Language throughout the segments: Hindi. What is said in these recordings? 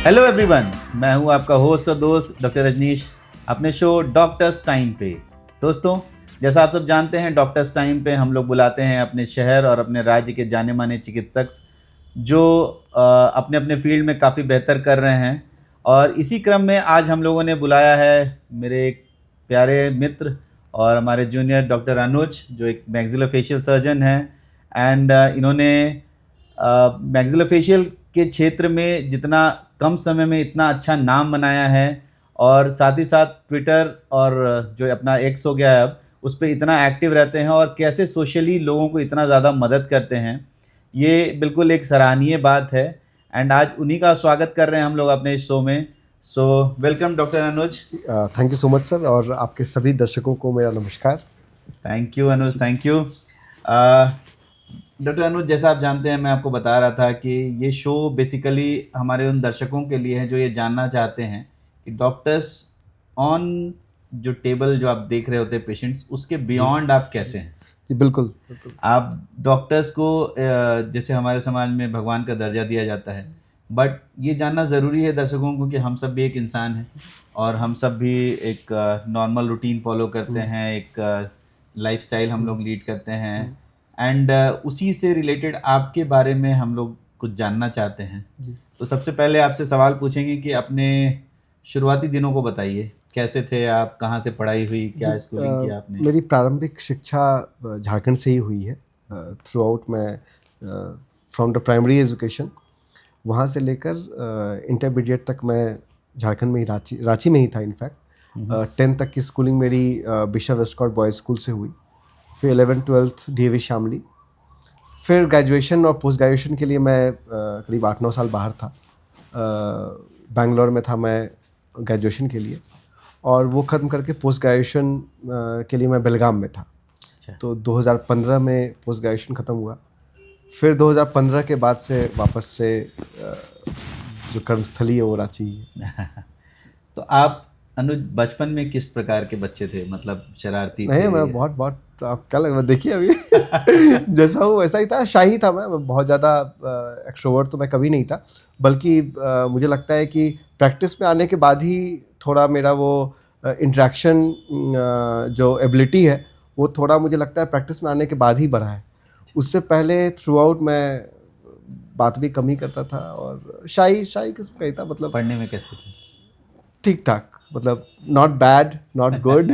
हेलो एवरीवन, मैं हूं आपका होस्ट और दोस्त डॉक्टर रजनीश अपने शो डॉक्टर्स टाइम पे। दोस्तों, जैसा आप सब जानते हैं, डॉक्टर्स टाइम पे हम लोग बुलाते हैं अपने शहर और अपने राज्य के जाने माने चिकित्सक जो अपने अपने फील्ड में काफ़ी बेहतर कर रहे हैं। और इसी क्रम में आज हम लोगों ने बुलाया है मेरे एक प्यारे मित्र और हमारे जूनियर डॉक्टर अनुज, जो एक मैक्सिलोफेशियल सर्जन हैं। एंड इन्होंने मैक्सिलोफेशियल के क्षेत्र में जितना कम समय में इतना अच्छा नाम बनाया है, और साथ ही साथ ट्विटर और जो अपना एक्स हो गया है अब, उस पर इतना एक्टिव रहते हैं और कैसे सोशली लोगों को इतना ज़्यादा मदद करते हैं, ये बिल्कुल एक सराहनीय बात है। एंड आज उन्हीं का स्वागत कर रहे हैं हम लोग अपने इस शो में। So welcome doctor Anuj. Thank you so much sir, और आपके सभी दर्शकों को मेरा नमस्कार। Thank you Anuj, thank you. Doctor Anuj, जैसा आप जानते हैं, मैं आपको बता रहा था कि ये शो बेसिकली हमारे उन दर्शकों के लिए है जो ये जानना चाहते हैं कि डॉक्टर्स ऑन जो टेबल जो आप देख रहे होते हैं पेशेंट्स, उसके बियॉन्ड आप कैसे हैं। जी बिल्कुल। आप डॉक्टर्स को जैसे हमारे समाज में भगवान का दर्जा दिया जाता है, बट ये जानना ज़रूरी है दर्शकों को कि हम सब भी एक इंसान हैं और हम सब भी एक नॉर्मल रूटीन फॉलो करते हैं, एक लाइफस्टाइल हम लोग लीड करते हैं। एंड उसी से रिलेटेड आपके बारे में हम लोग कुछ जानना चाहते हैं। तो सबसे पहले आपसे सवाल पूछेंगे कि अपने शुरुआती दिनों को बताइए, कैसे थे आप, कहाँ से पढ़ाई हुई, क्या स्कूलिंग किया आपने। मेरी प्रारंभिक शिक्षा झारखंड से ही हुई है। थ्रू आउट मैं फ्रॉम द प्राइमरी एजुकेशन वहाँ से लेकर इंटरमीडिएट तक मैं झारखंड में ही, रांची में ही था इनफैक्ट। 10th तक की स्कूलिंग मेरी बिशप वेस्टकॉट बॉयज़ स्कूल से हुई। फिर 11th-12th डीएवी शामली। फिर ग्रेजुएशन और पोस्ट ग्रेजुएशन के लिए मैं करीब 8-9 साल बाहर था। बैंगलोर में था मैं ग्रेजुएशन के लिए, और वो ख़त्म करके पोस्ट ग्रेजुएशन के लिए मैं बेलगाम में था। अच्छा। तो 2015 में पोस्ट ग्रेजुएशन ख़त्म हुआ। फिर 2015 के बाद से वापस से जो कर्मस्थली है वो रांची है। तो आप अनुज बचपन में किस प्रकार के बच्चे थे, मतलब शरारती थे? नहीं, मैं बहुत आप क्या लग देखिए अभी जैसा हूँ वैसा ही था, शाही था मैं बहुत ज़्यादा एक्सट्रोवर्ट तो मैं कभी नहीं था। बल्कि मुझे लगता है कि प्रैक्टिस में आने के बाद ही थोड़ा मेरा वो इंटरेक्शन जो एबिलिटी है वो थोड़ा मुझे लगता है प्रैक्टिस में आने के बाद ही बढ़ा है। उससे पहले थ्रू आउट मैं बात भी कम ही करता था और शाही किस्म का ही था। मतलब पढ़ने में कैसे थे? ठीक ठाक, मतलब नॉट बैड नॉट गुड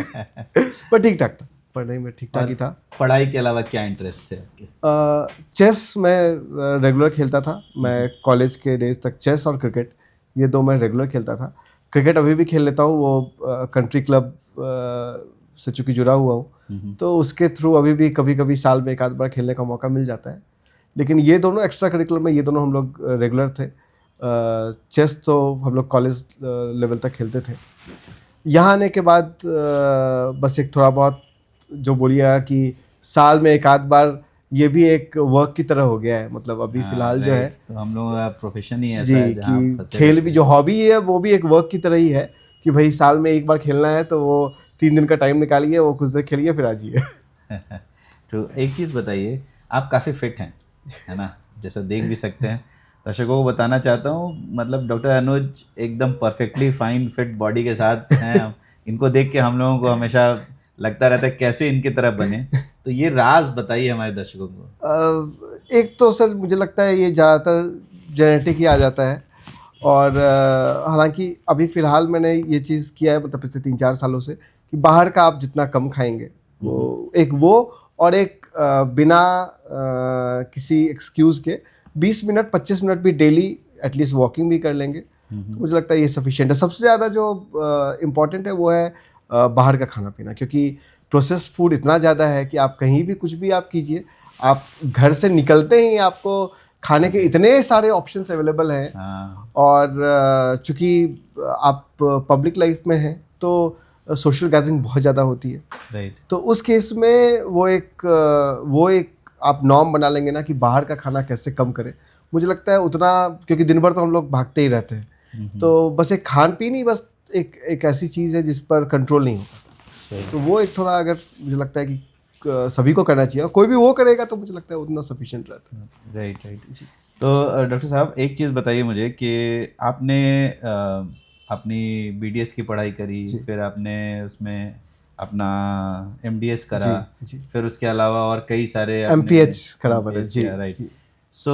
पर ठीक ठाक था, पढ़ने में ठीक ठाक ही था। पढ़ाई के अलावा क्या इंटरेस्ट थे आपके? चेस मैं रेगुलर खेलता था। मैं कॉलेज के डेज तक चेस और क्रिकेट, ये दो मैं रेगुलर खेलता था। क्रिकेट अभी भी खेल लेता हूँ, वो कंट्री क्लब से चूँकि जुड़ा हुआ हूँ, तो उसके थ्रू अभी भी कभी कभी साल में एक आध बार खेलने का मौका मिल जाता है। लेकिन ये दोनों एक्स्ट्रा करिकुलर में, ये दोनों हम लोग रेगुलर थे। चेस तो हम लोग कॉलेज लेवल तक खेलते थे। यहाँ आने के बाद बस एक थोड़ा बहुत जो बोलिएगा कि साल में एक आध बार, ये भी एक वर्क की तरह हो गया है। मतलब अभी फ़िलहाल जो है, तो हम लोगों का प्रोफेशन ही ऐसा जी, है जहाँ कि फंसे खेल रहते भी हैं। जो हॉबी है वो भी एक वर्क की तरह ही है कि भाई साल में एक बार खेलना है तो वो 3 दिन का टाइम निकालिए, वो कुछ देर खेलिए फिर आ जाइए। तो एक चीज़ बताइए, आप काफ़ी फिट हैं, है ना, जैसा देख भी सकते हैं। दर्शकों को बताना चाहता हूँ, मतलब डॉक्टर अनुज एकदम परफेक्टली फाइन फिट बॉडी के साथ हैं। इनको देख के हम लोगों को हमेशा लगता रहता है कैसे इनकी तरह बने। तो ये राज बताइए हमारे दर्शकों को। एक तो सर मुझे लगता है ये ज़्यादातर जेनेटिक ही आ जाता है। और हालांकि अभी फ़िलहाल मैंने ये चीज़ किया है, मतलब पिछले 3-4 सालों से, कि बाहर का आप जितना कम खाएंगे वो और एक बिना किसी एक्सक्यूज़ के 20 मिनट 25 मिनट भी डेली एटलीस्ट वॉकिंग भी कर लेंगे, तो मुझे लगता है ये सफिशिएंट है। सबसे ज़्यादा जो इम्पॉर्टेंट है वो है बाहर का खाना पीना, क्योंकि प्रोसेस्ड फूड इतना ज़्यादा है कि आप कहीं भी कुछ भी आप कीजिए, आप घर से निकलते ही आपको खाने के इतने सारे ऑप्शंस अवेलेबल हैं। हाँ। और चूँकि आप पब्लिक लाइफ में हैं तो सोशल गैदरिंग बहुत ज़्यादा होती है। राइट। तो उस केस में वो एक आप नॉर्म बना लेंगे ना कि बाहर का खाना कैसे कम करें। मुझे लगता है उतना, क्योंकि दिन भर तो हम लोग भागते ही रहते हैं, तो बस एक खान पीन ही बस एक ऐसी चीज़ है जिस पर कंट्रोल नहीं होता। तो वो एक थोड़ा, अगर मुझे लगता है कि सभी को करना चाहिए, कोई भी वो करेगा तो मुझे लगता है उतना सफिशिएंट रहता है। Right right. तो डॉक्टर साहब एक चीज़ बताइए मुझे कि आपने अपनी बीडीएस की पढ़ाई करी, जी फिर आपने उसमें अपना एमडीएस करा, जी जी। फिर उसके अलावा और कई सारे आपने एमपीएच बराबर है एमपीएस जी किया, राइट? जी। सो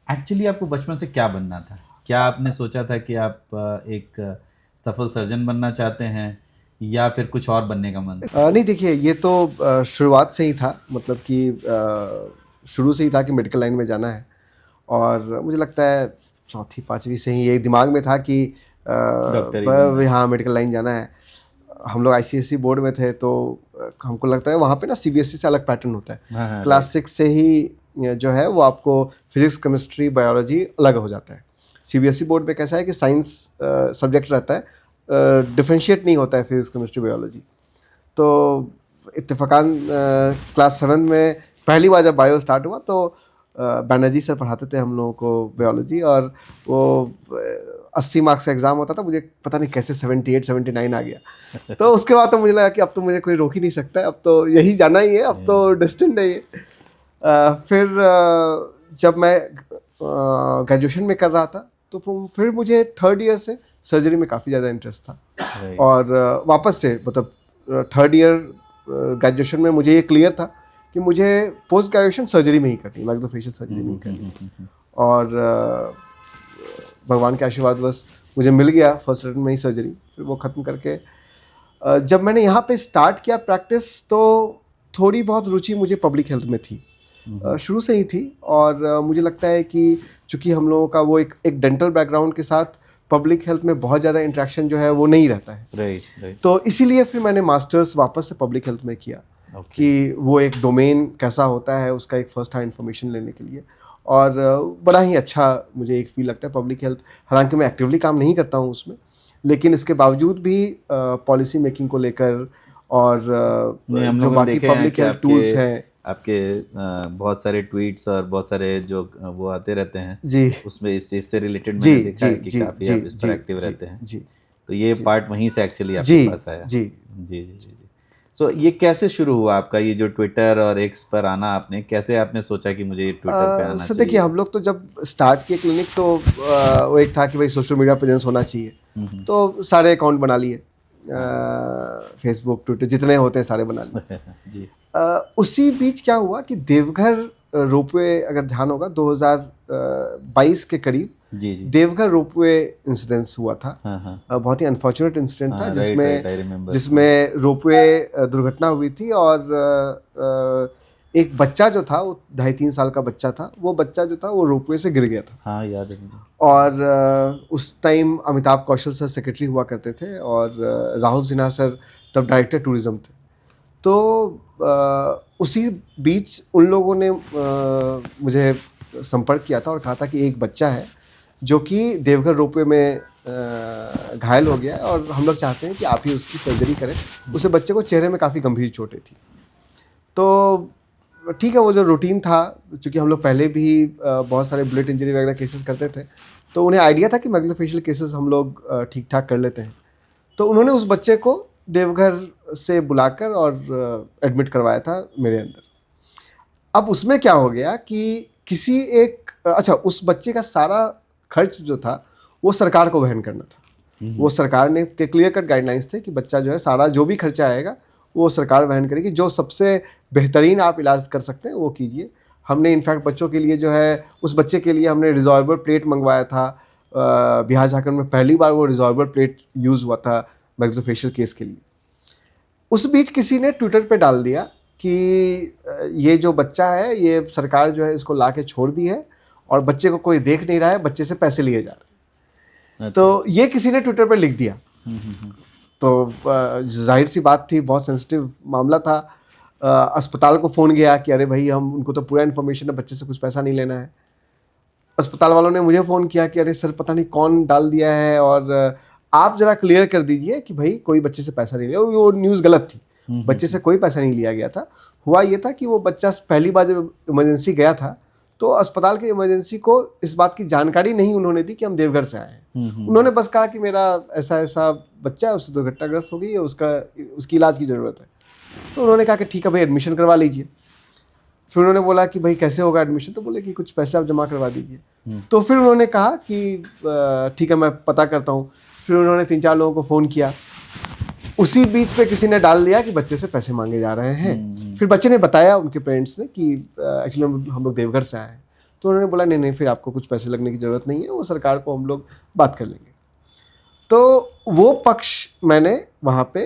एक्चुअली आपको बचपन से क्या बनना था? क्या आपने सोचा था कि आप एक सफल सर्जन बनना चाहते हैं या फिर कुछ और बनने का मन था? नहीं देखिए, ये तो शुरुआत से ही था, मतलब कि शुरू से ही था कि मेडिकल लाइन में जाना है। और मुझे लगता है चौथी पाँचवीं से ही ये दिमाग में था कि डॉक्टर ही बनना है। हाँ मेडिकल लाइन जाना है। हम लोग आईसीएसई बोर्ड में थे, तो हमको लगता है वहाँ पे ना सीबीएसई से अलग पैटर्न होता है। हाँ, हाँ, क्लास 6 से ही जो है वो आपको फिजिक्स केमिस्ट्री बायोलॉजी अलग हो जाता है। सीबीएसई बोर्ड में कैसा है कि साइंस सब्जेक्ट रहता है, डिफरेंशिएट नहीं होता है फिजिक्स केमिस्ट्री बायोलॉजी। तो इत्तेफाकान क्लास 7 में पहली बार जब बायो स्टार्ट हुआ तो बैनर्जी सर पढ़ाते थे हम लोगों को बायोलॉजी, और वो 80 मार्क्स का एग्ज़ाम होता था, मुझे पता नहीं कैसे 78 79 आ गया। तो उसके बाद तो मुझे लगा कि अब तो मुझे कोई रोक ही नहीं सकता है, अब तो यही जाना ही है, अब तो डेस्टिन्ड है ये। फिर जब मैं ग्रेजुएशन में कर रहा था तो फिर मुझे थर्ड ईयर से सर्जरी में काफ़ी ज़्यादा इंटरेस्ट था। राइट। और वापस से मतलब थर्ड ईयर ग्रेजुएशन में मुझे ये क्लियर था कि मुझे पोस्ट ग्रेजुएशन सर्जरी में ही करनी, मैग्निफिकेशन सर्जरी में ही करनी। और भगवान के आशीर्वाद बस मुझे मिल गया फर्स्ट अटेम्प्ट में ही सर्जरी। फिर वो ख़त्म करके जब मैंने यहाँ पे स्टार्ट किया प्रैक्टिस, तो थोड़ी बहुत रुचि मुझे पब्लिक हेल्थ में थी, शुरू से ही थी। और मुझे लगता है कि चूँकि हम लोगों का वो एक डेंटल बैकग्राउंड के साथ पब्लिक हेल्थ में बहुत ज़्यादा इंटरेक्शन जो है वो नहीं रहता है। Right, right. तो इसीलिए फिर मैंने मास्टर्स वापस से पब्लिक हेल्थ में किया, कि वो एक डोमेन कैसा होता है उसका एक फर्स्ट हैंड इन्फॉर्मेशन लेने के लिए। और बड़ा ही अच्छा मुझे एक फील लगता है पब्लिक हेल्थ। हालांकि मैं एक्टिवली काम नहीं करता हूँ उसमें, लेकिन इसके बावजूद भी पॉलिसी मेकिंग को लेकर और नहीं, हम जो लोगों ने बाकी देखे हैं पब्लिक कि हेल्थ टूल्स हैं। आपके बहुत सारे ट्वीट्स और बहुत सारे जो वो आते रहते हैं, जी उसमें इससे रिलेटेड जी मैंने देखा जी है कि जी काफ़ी जी आप इस पर जी एक्टिव जी रहते हैं। जी तो ये जी पार्ट वहीं से एक्चुअली आपके जी पास आया। जी। जी, जी, जी। सो ये कैसे शुरू हुआ आपका, ये जो ट्विटर और एक्स पर आना, आपने कैसे आपने सोचा कि मुझे ये ट्विटर पे आना सर देखिए, चाहिए? हम लोग तो जब स्टार्ट किए क्लिनिक तो वो एक था कि भाई सोशल मीडिया प्रेजेंस होना चाहिए, तो सारे अकाउंट बना लिए, फेसबुक ट्विटर जितने होते हैं सारे बना लिए। जी। उसी बीच क्या हुआ कि देवघर रोपवे, अगर ध्यान होगा 2022 के करीब जी, जी। देवघर रोपवे इंसिडेंस हुआ था। हाँ, हाँ। बहुत ही अनफॉर्चुनेट इंसिडेंट था, हाँ, राइट, राइट, आई जिसमें रिमेम्बर। जिसमें रोपवे दुर्घटना हुई थी। और एक बच्चा जो था, वो 2.5-3 साल का बच्चा था, वो बच्चा जो था वो रोपवे से गिर गया था। हाँ, याद है मुझे। और उस टाइम अमिताभ कौशल सर सेक्रेटरी हुआ करते थे, और राहुल सिन्हा सर तब डायरेक्टर टूरिज्म थे। तो उसी बीच उन लोगों ने मुझे संपर्क किया था और कहा था कि एक बच्चा है जो कि देवघर रोपवे में घायल हो गया है, और हम लोग चाहते हैं कि आप ही उसकी सर्जरी करें। उस बच्चे को चेहरे में काफ़ी गंभीर चोटें थी। तो ठीक है, वो जो रूटीन था, चूँकि हम लोग पहले भी बहुत सारे बुलेट इंजरी वगैरह केसेस करते थे, तो उन्हें आइडिया था कि मैग्निफिकेशन केसेस हम लोग ठीक ठाक कर लेते हैं। तो उन्होंने उस बच्चे को देवघर से बुलाकर और एडमिट करवाया था मेरे अंदर। अब उसमें क्या हो गया कि किसी एक अच्छा, उस बच्चे का सारा खर्च जो था वो सरकार को वहन करना था। वो सरकार ने के क्लियर कट गाइडलाइंस थे कि बच्चा जो है सारा जो भी खर्चा आएगा वो सरकार वहन करेगी। जो सबसे बेहतरीन आप इलाज कर सकते हैं वो कीजिए। हमने इनफैक्ट बच्चों के लिए जो है, उस बच्चे के लिए हमने रिजॉल्वर प्लेट मंगवाया था। बिहार झारखंड में पहली बार वो रिजॉल्वर प्लेट यूज़ हुआ था मैग्निफिकेशन केस के लिए। उस बीच किसी ने ट्विटर पे डाल दिया कि ये जो बच्चा है, ये सरकार जो है इसको ला के छोड़ दी है और बच्चे को कोई देख नहीं रहा है, बच्चे से पैसे लिए जा रहे हैं। तो ये किसी ने ट्विटर पर लिख दिया। तो जाहिर सी बात थी, बहुत सेंसिटिव मामला था। अस्पताल को फ़ोन गया कि अरे भाई, हम उनको तो पूरा इन्फॉर्मेशन है, बच्चे से कुछ पैसा नहीं लेना है। अस्पताल वालों ने मुझे फ़ोन किया कि अरे सर, पता नहीं कौन डाल दिया है, और आप ज़रा क्लियर कर दीजिए कि भाई कोई बच्चे से पैसा नहीं लिया। वो न्यूज़ गलत थी, बच्चे से कोई पैसा नहीं लिया गया था। हुआ ये था कि वो बच्चा पहली बार जब इमरजेंसी गया था, तो अस्पताल के इमरजेंसी को इस बात की जानकारी नहीं उन्होंने दी कि हम देवघर से आए हैं। उन्होंने बस कहा कि मेरा ऐसा ऐसा बच्चा है, उससे दुर्घटनाग्रस्त हो गई है, उसकी इलाज की ज़रूरत है। तो उन्होंने कहा कि ठीक है भाई, एडमिशन करवा लीजिए। फिर उन्होंने बोला कि भाई कैसे होगा एडमिशन, तो बोले कि कुछ पैसे आप जमा करवा दीजिए। तो फिर उन्होंने कहा कि ठीक है मैं पता करता हूँ। फिर उन्होंने 3-4 लोगों को फ़ोन किया। उसी बीच पे किसी ने डाल दिया कि बच्चे से पैसे मांगे जा रहे हैं। फिर बच्चे ने बताया उनके पेरेंट्स ने कि एक्चुअली हम लोग देवघर से आए हैं। तो उन्होंने बोला नहीं फिर आपको कुछ पैसे लगने की ज़रूरत नहीं है, वो सरकार को हम लोग बात कर लेंगे। तो वो पक्ष मैंने वहाँ पे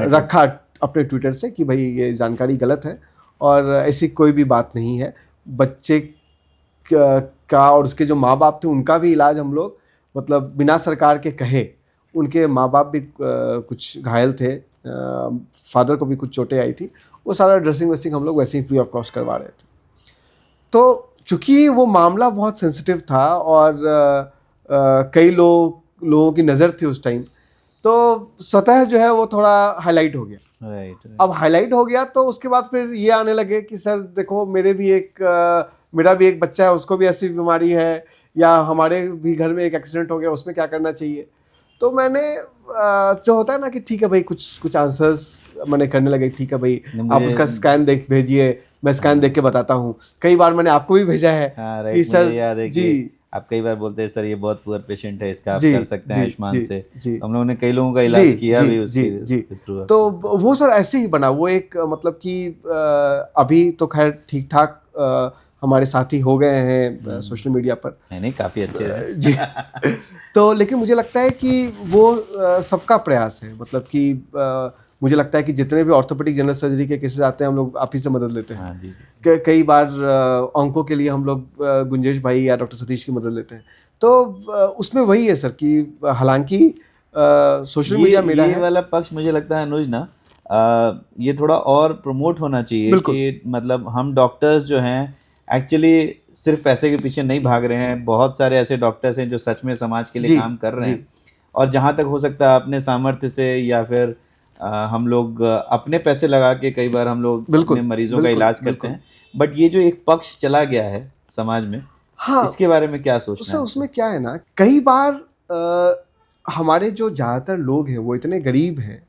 रखा अपने ट्विटर से कि भाई ये जानकारी गलत है और ऐसी कोई भी बात नहीं है। बच्चे का और उसके जो माँ बाप थे उनका भी इलाज हम लोग मतलब बिना सरकार के कहे, उनके माँ बाप भी कुछ घायल थे, फादर को भी कुछ चोटें आई थी, वो सारा ड्रेसिंग वेसिंग हम लोग वैसे ही फ्री ऑफ कॉस्ट करवा रहे थे। तो चूँकि वो मामला बहुत सेंसिटिव था और कई लोगों की नज़र थी उस टाइम, तो स्वतः जो है वो थोड़ा हाईलाइट हो गया। राइट। अब हाईलाइट हो गया तो उसके बाद फिर ये आने लगे कि सर देखो मेरा भी एक बच्चा है, उसको भी ऐसी बीमारी है, या हमारे भी घर में एक एक्सीडेंट हो गया, उसमें क्या करना चाहिए। तो मैंने जो होता है ना कि ठीक है भाई कुछ आंसर्स मैंने करने लगे। ठीक है भाई आप उसका स्कैन भेजिए, मैं स्कैन देख के बताता हूँ। कई बार मैंने आपको भी भेजा है कि सर याद है कि आप कई बार बोलते हैं सर ये बहुत पुअर पेशेंट है, इसका आप कर सकते हैं आयुष्मान से। हम लोगों ने कई लोगों का इलाज किया भी उसके थ्रू। तो वो सर ऐसे ही बना, वो एक मतलब कि अभी तो खैर ठीक ठाक हमारे साथी हो गए हैं सोशल मीडिया पर। नहीं काफ़ी अच्छे हैं जी। तो लेकिन मुझे लगता है कि वो सबका प्रयास है, मतलब कि मुझे लगता है कि जितने भी ऑर्थोपेडिक जनरल सर्जरी के केसेस आते हैं हम लोग आप ही से मदद लेते हैं। हाँ जी। कई बार ऑंको के लिए हम लोग गुंजेश भाई या डॉक्टर सतीश की मदद लेते हैं। तो उसमें वही है सर कि हालांकि सोशल मीडिया मेरा ये वाला पक्ष मुझे लगता है अनुज ना ये थोड़ा और प्रमोट होना चाहिए कि मतलब हम डॉक्टर्स जो हैं एक्चुअली सिर्फ पैसे के पीछे नहीं भाग रहे हैं। बहुत सारे ऐसे डॉक्टर्स हैं जो सच में समाज के लिए काम कर रहे हैं, और जहाँ तक हो सकता है अपने सामर्थ्य से या फिर हम लोग अपने पैसे लगा के कई बार हम लोग अपने मरीजों का इलाज करते हैं। बट ये जो एक पक्ष चला गया है समाज में, हाँ, इसके बारे में क्या सोचना है? उसमें क्या है ना, कई बार हमारे जो ज़्यादातर लोग हैं वो इतने गरीब हैं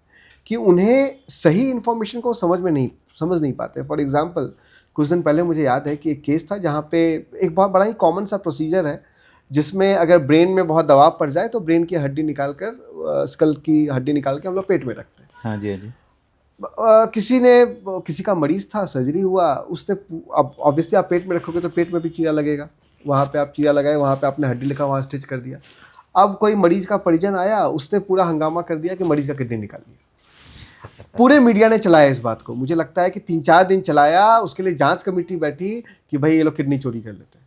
कि उन्हें सही इन्फॉर्मेशन को समझ नहीं पाते। फॉर एग्जांपल कुछ दिन पहले मुझे याद है कि एक केस था जहाँ पे एक बहुत बड़ा ही कॉमन सा प्रोसीजर है जिसमें अगर ब्रेन में बहुत दबाव पड़ जाए तो ब्रेन की हड्डी निकाल कर स्कल की हड्डी निकाल के हम लोग पेट में रखते हैं। हाँ जी, हाँ जी। किसी का मरीज था, सर्जरी हुआ, उसने अब ऑब्वियसली आप पेट में रखोगे तो पेट में भी चीरा लगेगा, वहाँ पे आप चीरा लगाए, वहाँ पे आपने हड्डी लिखा, वहाँ स्टिच कर दिया। अब कोई मरीज का परिजन आया, उसने पूरा हंगामा कर दिया कि मरीज का किडनी निकाल दिया। पूरे मीडिया ने चलाया इस बात को, मुझे लगता है कि 3-4 दिन चलाया। उसके लिए जांच कमेटी बैठी कि भाई ये लोग किडनी चोरी कर लेते हैं।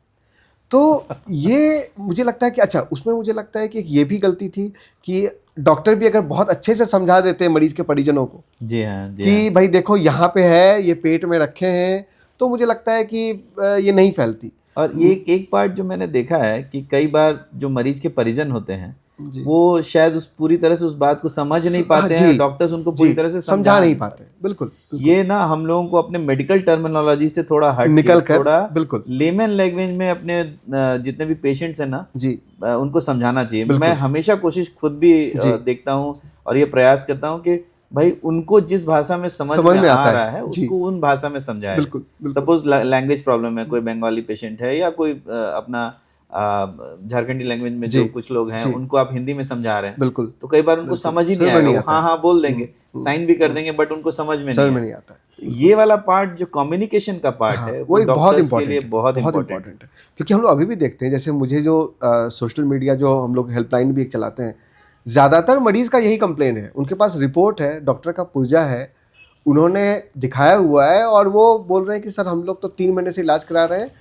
तो ये मुझे लगता है कि अच्छा, उसमें मुझे लगता है कि ये भी गलती थी कि डॉक्टर भी अगर बहुत अच्छे से समझा देते हैं मरीज के परिजनों को जी हाँ, कि भाई देखो यहाँ पे है, ये पेट में रखे हैं, तो मुझे लगता है कि ये नहीं फैलती। और ये एक पार्ट जो मैंने देखा है कि कई बार जो मरीज के परिजन होते हैं वो शायद पूरी तरह से उस बात को समझ नहीं पाते हैं, डॉक्टर्स उनको पूरी तरह से समझा नहीं पाते। बिल्कुल। ये ना हम लोगों को अपने मेडिकल टर्मिनोलॉजी से थोड़ा हट निकल कर थोड़ा बिल्कुल लेमन लैंग्वेज में अपने जितने भी पेशेंट्स हैं ना जी उनको समझाना चाहिए। मैं हमेशा कोशिश खुद भी देखता हूँ और ये प्रयास करता हूँ कि भाई उनको जिस भाषा में समझ में आ रहा है उसको उन भाषा में समझाएं। बिल्कुल। सपोज लैंग्वेज प्रॉब्लम है, कोई बंगाली पेशेंट है या कोई अपना झारखंडी लैंग्वेज में जो कुछ लोग हैं उनको आप हिंदी में समझा रहे हैं, बिल्कुल, तो कई बार उनको समझ ही नहीं आएगा। हाँ बोल देंगे, साइन भी कर देंगे, बट उनको समझ में नहीं आता है। ये वाला पार्ट जो कम्युनिकेशन का पार्ट है वो बहुत इम्पोर्टेंट है, क्योंकि हम लोग अभी भी देखते हैं, जैसे मुझे जो सोशल मीडिया जो हम लोग हेल्पलाइन भी एक चलाते हैं, ज़्यादातर मरीज का यही कंप्लेन है, उनके पास रिपोर्ट है, डॉक्टर का पुर्जा है, उन्होंने दिखाया हुआ है और वो बोल रहे हैं कि सर हम लोग तो 3 महीने से इलाज करा रहे हैं।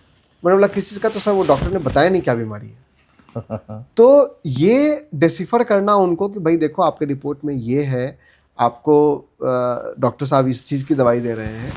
मैंने बोला किस चीज़ का? तो सर वो डॉक्टर ने बताया नहीं क्या बीमारी है। तो ये डिसिफर करना उनको कि भाई देखो आपके रिपोर्ट में ये है, आपको डॉक्टर साहब इस चीज़ की दवाई दे रहे हैं,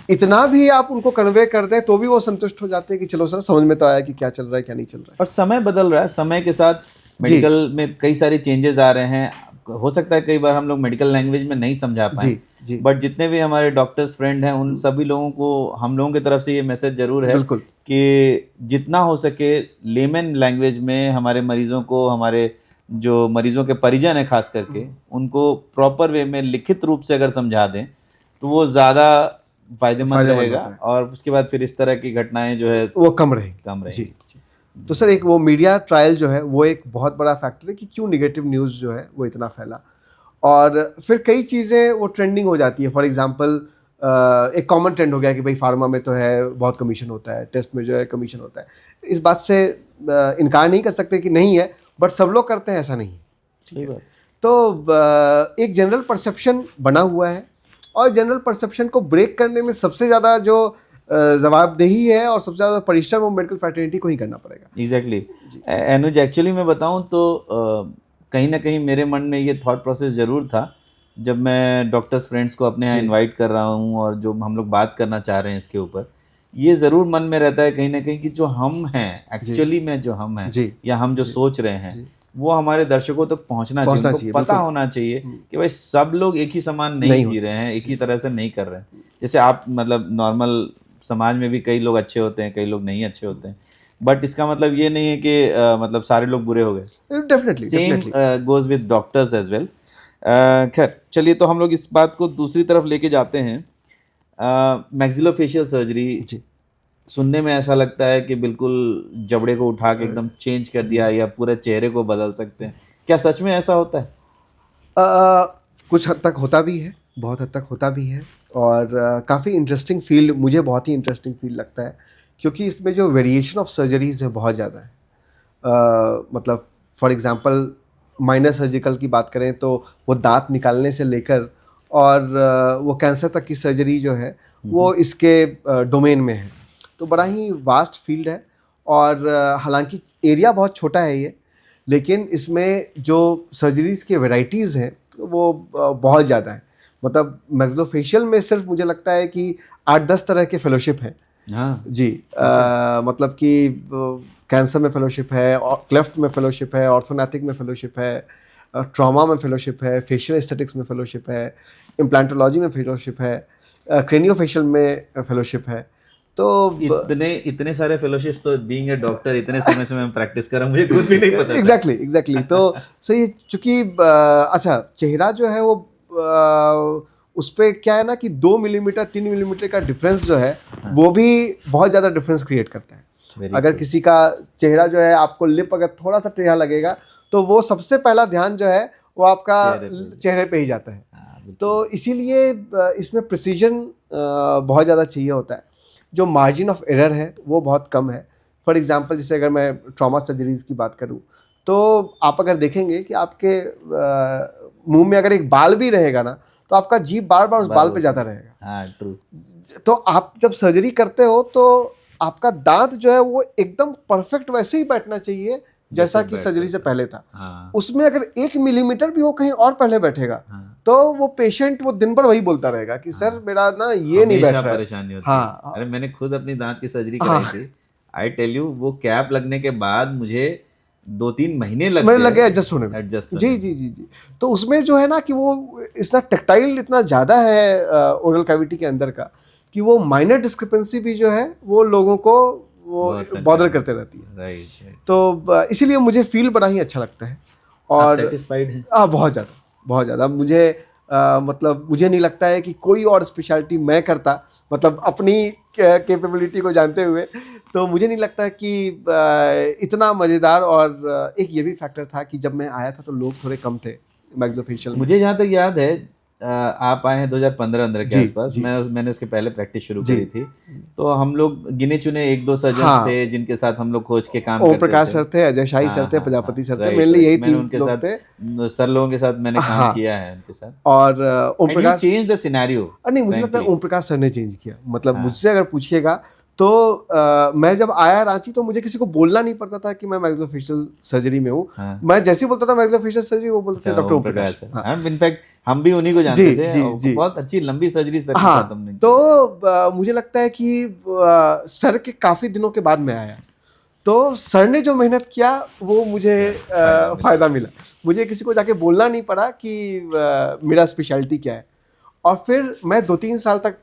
इतना भी आप उनको कन्वे कर दें तो भी वो संतुष्ट हो जाते हैं कि चलो सर समझ में तो आया कि क्या चल रहा है क्या नहीं चल रहा है। और समय बदल रहा है, समय के साथ मेडिकल में कई सारे चेंजेस आ रहे हैं। हो सकता है कई बार हम लोग मेडिकल लैंग्वेज में नहीं समझा पाए, बट जितने भी हमारे डॉक्टर्स फ्रेंड हैं उन सभी लोगों को हम लोगों की तरफ से ये मैसेज जरूर है कि जितना हो सके लेमन लैंग्वेज में हमारे मरीजों को, हमारे जो मरीजों के परिजन हैं खास करके, उनको प्रॉपर वे में लिखित रूप से अगर समझा दें तो वो ज़्यादा फायदेमंद रहेगा और उसके बाद फिर इस तरह की घटनाएं जो है वो कम रहेगी। जी जी। तो सर एक वो मीडिया ट्रायल जो है वो एक बहुत बड़ा फैक्टर है कि क्यों निगेटिव न्यूज़ जो है वो इतना फैला, और फिर कई चीज़ें वो ट्रेंडिंग हो जाती है। फॉर एग्जांपल एक कॉमन ट्रेंड हो गया कि भाई फार्मा में तो है बहुत कमीशन होता है, टेस्ट में जो है कमीशन होता है। इस बात से इनकार नहीं कर सकते कि नहीं है, बट सब लोग करते हैं ऐसा नहीं है। सही बात। तो एक जनरल परसेप्शन बना हुआ है, और जनरल परसेप्शन को ब्रेक करने में सबसे ज़्यादा जो जवाबदेही है और सबसे ज़्यादा परिश्रम वो मेडिकल फ्रेटर्निटी को ही करना पड़ेगा। एग्जैक्टली। अनुज, एक्चुअली मैं बताऊं तो कहीं ना कहीं मेरे मन में ये थॉट प्रोसेस ज़रूर था जब मैं डॉक्टर्स फ्रेंड्स को अपने यहाँ इनवाइट कर रहा हूँ और जो हम लोग बात करना चाह रहे हैं इसके ऊपर, ये ज़रूर मन में रहता है कहीं ना कहीं कि जो हम हैं एक्चुअली में, जो हम हैं या हम जो सोच रहे हैं वो हमारे दर्शकों तक पहुंचना चाहिए, उनको पता होना चाहिए कि भाई सब लोग एक ही समान नहीं जी रहे हैं, एक ही तरह से नहीं कर रहे हैं। जैसे आप मतलब नॉर्मल समाज में भी कई लोग अच्छे होते हैं, कई लोग नहीं अच्छे होते हैं, बट इसका मतलब ये नहीं है कि मतलब सारे लोग बुरे हो गए। Definitely same goes with doctors as well. खैर चलिए, तो हम लोग इस बात को दूसरी तरफ लेके जाते हैं। मैक्सिलोफेशियल सर्जरी सुनने में ऐसा लगता है कि बिल्कुल जबड़े को उठा के एकदम चेंज कर दिया या पूरे चेहरे को बदल सकते हैं। क्या सच में ऐसा होता है? कुछ हद तक होता भी है, बहुत हद तक होता भी है, और काफ़ी इंटरेस्टिंग फील्ड, मुझे बहुत ही इंटरेस्टिंग फील्ड लगता है, क्योंकि इसमें जो वेरिएशन ऑफ सर्जरीज है बहुत ज़्यादा है। मतलब फॉर एग्जांपल माइनर सर्जिकल की बात करें तो वो दांत निकालने से लेकर और वो कैंसर तक की सर्जरी जो है वो इसके डोमेन में है। तो बड़ा ही वास्ट फील्ड है, और हालांकि एरिया बहुत छोटा है ये, लेकिन इसमें जो सर्जरीज़ के वैरायटीज़ हैं वो बहुत ज़्यादा है। मतलब मैक्सिलोफेशियल में सिर्फ मुझे लगता है कि 8-10 तरह के फेलोशिप हैं। हाँ जी। मतलब कि कैंसर में फेलोशिप है, और क्लेफ्ट में फेलोशिप है, ऑर्थोनैटिक में फेलोशिप है, ट्रॉमा में फेलोशिप है, फेशियल एस्थेटिक्स में फेलोशिप है, इम्प्लांटोलॉजी में फेलोशिप है, क्रेनियोफेशियल में फेलोशिप है। तो इतने सारे फेलोशिप्स तो बीइंग ए डॉक्टर इतने समय से मैं प्रैक्टिस कर रहा हूँ, मुझे कुछ भी नहीं पता। एग्जैक्टली। तो सही, चूंकि अच्छा चेहरा जो है वो उस पर क्या है ना कि 2 मिलीमीटर 3 मिलीमीटर का डिफरेंस जो है वो भी बहुत ज़्यादा डिफरेंस क्रिएट करता है। अगर किसी का चेहरा जो है, आपको लिप अगर थोड़ा सा टेढ़ा लगेगा तो वो सबसे पहला ध्यान जो है वो आपका चेहरे पे ही जाता है। तो इसीलिए इसमें प्रिसीजन बहुत ज़्यादा चाहिए होता है। जो मार्जिन ऑफ एरर है वो बहुत कम है। फॉर एग्जांपल जैसे अगर मैं ट्रॉमा सर्जरीज़ की बात करूं तो आप अगर देखेंगे कि आपके मुंह में अगर एक बाल भी रहेगा ना तो आपका जीभ बार बार उस बाल पे जाता रहेगा। हाँ, ट्रू। तो आप जब सर्जरी करते हो तो आपका दांत जो है वो एकदम परफेक्ट वैसे ही बैठना चाहिए जैसा कि सर्जरी से पहले था। हाँ। उसमें अगर 1 मिलीमीटर भी वो कहीं और पहले बैठेगा तो वो पेशेंट वो दिन भर वही बोलता रहेगा कि सर मेरा ना ये नहीं बैठ रहा है। परेशानी होती है। अरे मैंने खुद अपनी दांत की सर्जरी कराई थी। आई टेल यू, वो कैप लगने के बाद मुझे 2-3 महीने लगे एडजस्ट होने में। जी। तो उसमें जो है ना कि वो इतना टेक्टाइल इतना ज़्यादा है ओरल कैविटी के अंदर का कि वो माइनर डिस्क्रिपेंसी भी जो है वो लोगों को वो बॉदर करते रहती है। राइट। तो इसीलिए मुझे फील्ड बड़ा ही अच्छा लगता है। और सेटिस्फाइड हैं? बहुत ज़्यादा मुझे मतलब मुझे नहीं लगता है कि कोई और स्पेशलिटी मैं करता, मतलब अपनी कैपेबिलिटी को जानते हुए, तो मुझे नहीं लगता कि इतना मज़ेदार। और एक ये भी फैक्टर था कि जब मैं आया था तो लोग थोड़े कम थे मैक्सिलोफेशियल में। मुझे जहाँ तक याद है आप आए हैं 2015 के आसपास। मैंने उसके पहले प्रैक्टिस शुरू करी थी, तो हम लोग गिने चुने 1-2 सर्जन थे जिनके साथ हम लोग खोज के काम करते थे। ओम प्रकाश सर थे, अजय शाही सर थे, प्रजापति सर थे, मेनली यही 3 लोग थे। सर लोगों के साथ मैंने काम किया है उनके साथ। और Om Prakash change the scenario. नहीं, मुझे लगता है ओम प्रकाश सर ने चेंज किया। मतलब मुझसे अगर पूछिएगा तो मैं जब आया रांची तो मुझे किसी को बोलना नहीं पड़ता था कि मैं मैक्सिलोफेशियल सर्जरी में हूँ। मैं जैसे ही बोलता था मैक्सिलोफेशियल सर्जरी, वो बोलते थे डॉक्टर ओम प्रकाश। इनफैक्ट हम भी उन्हीं को जानते थे। बहुत अच्छी लंबी सर्जरी सर के साथ हमने। तो मुझे लगता है कि सर के काफ़ी दिनों के बाद मैं आया तो सर ने जो मेहनत किया वो मुझे फ़ायदा मिला। मुझे किसी को जाके बोलना नहीं पड़ा कि मेरा स्पेशलिटी क्या है। और फिर मैं 2-3 साल तक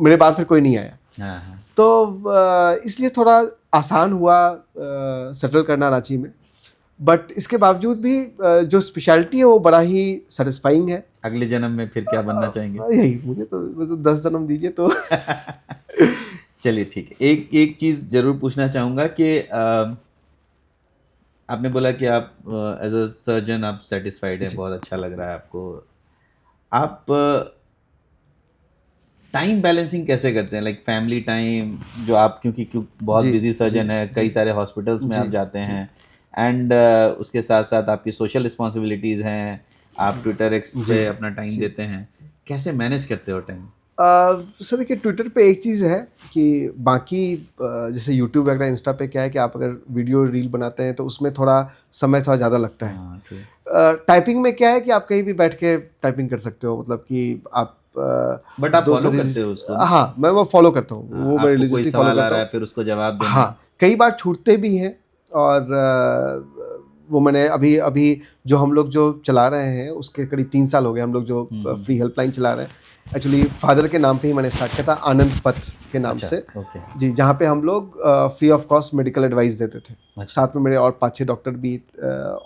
मेरे बाद फिर कोई नहीं आया। तो इसलिए थोड़ा आसान हुआ सेटल करना रांची में। बट इसके बावजूद भी जो स्पेशलिटी है वो बड़ा ही सेटिस्फाइंग है। अगले जन्म में फिर क्या बनना चाहेंगे? यही मुझे तो 10 जन्म दीजिए तो। चलिए ठीक है, एक चीज़ ज़रूर पूछना चाहूँगा कि आपने बोला कि आप एज अ सर्जन आप सेटिस्फाइड हैं, बहुत अच्छा लग रहा है आपको। आप टाइम बैलेंसिंग कैसे करते हैं, लाइक फैमिली टाइम, जो आप क्योंकि बहुत जी, बिजी सर्जन जी, है, कई जी, सारे हॉस्पिटल्स में जी, आप जाते जी, हैं, एंड उसके साथ साथ आपकी सोशल रिस्पॉन्सिबिलिटीज़ हैं, आप ट्विटर एक्स जी, पे अपना टाइम जी। देते हैं, कैसे मैनेज करते हो टाइम? सर देखिए, ट्विटर पे एक चीज़ है कि बाकी जैसे यूट्यूब वगैरह इंस्टा पे क्या है कि आप अगर वीडियो रील बनाते हैं तो उसमें थोड़ा समय थोड़ा ज़्यादा लगता है। हाँ, true. टाइपिंग में क्या है कि आप कहीं भी बैठ के टाइपिंग कर सकते हो, मतलब कि आप बट आप दो फॉलो सर्विसेज। करते हो उसको ना? हाँ, मैं वो फॉलो करता हूँ, हाँ, वो मैं आपको कोई रिलीजियसली फॉलो सवाल आ करता रहा हूँ। है फिर उसको जवाब देना। हाँ, कई बार छूटते भी हैं। और वो मैंने अभी अभी जो हम लोग जो चला रहे हैं उसके करीब 3 साल हो गए, हम लोग जो फ्री हेल्पलाइन चला रहे हैं। एक्चुअली फादर के नाम पे ही मैंने स्टार्ट किया था, आनंद पथ के नाम अच्छा, से। ओके, जी, जहाँ पे हम लोग free of cost medical advice देते थे। अच्छा। साथ में मेरे और 5-6 डॉक्टर भी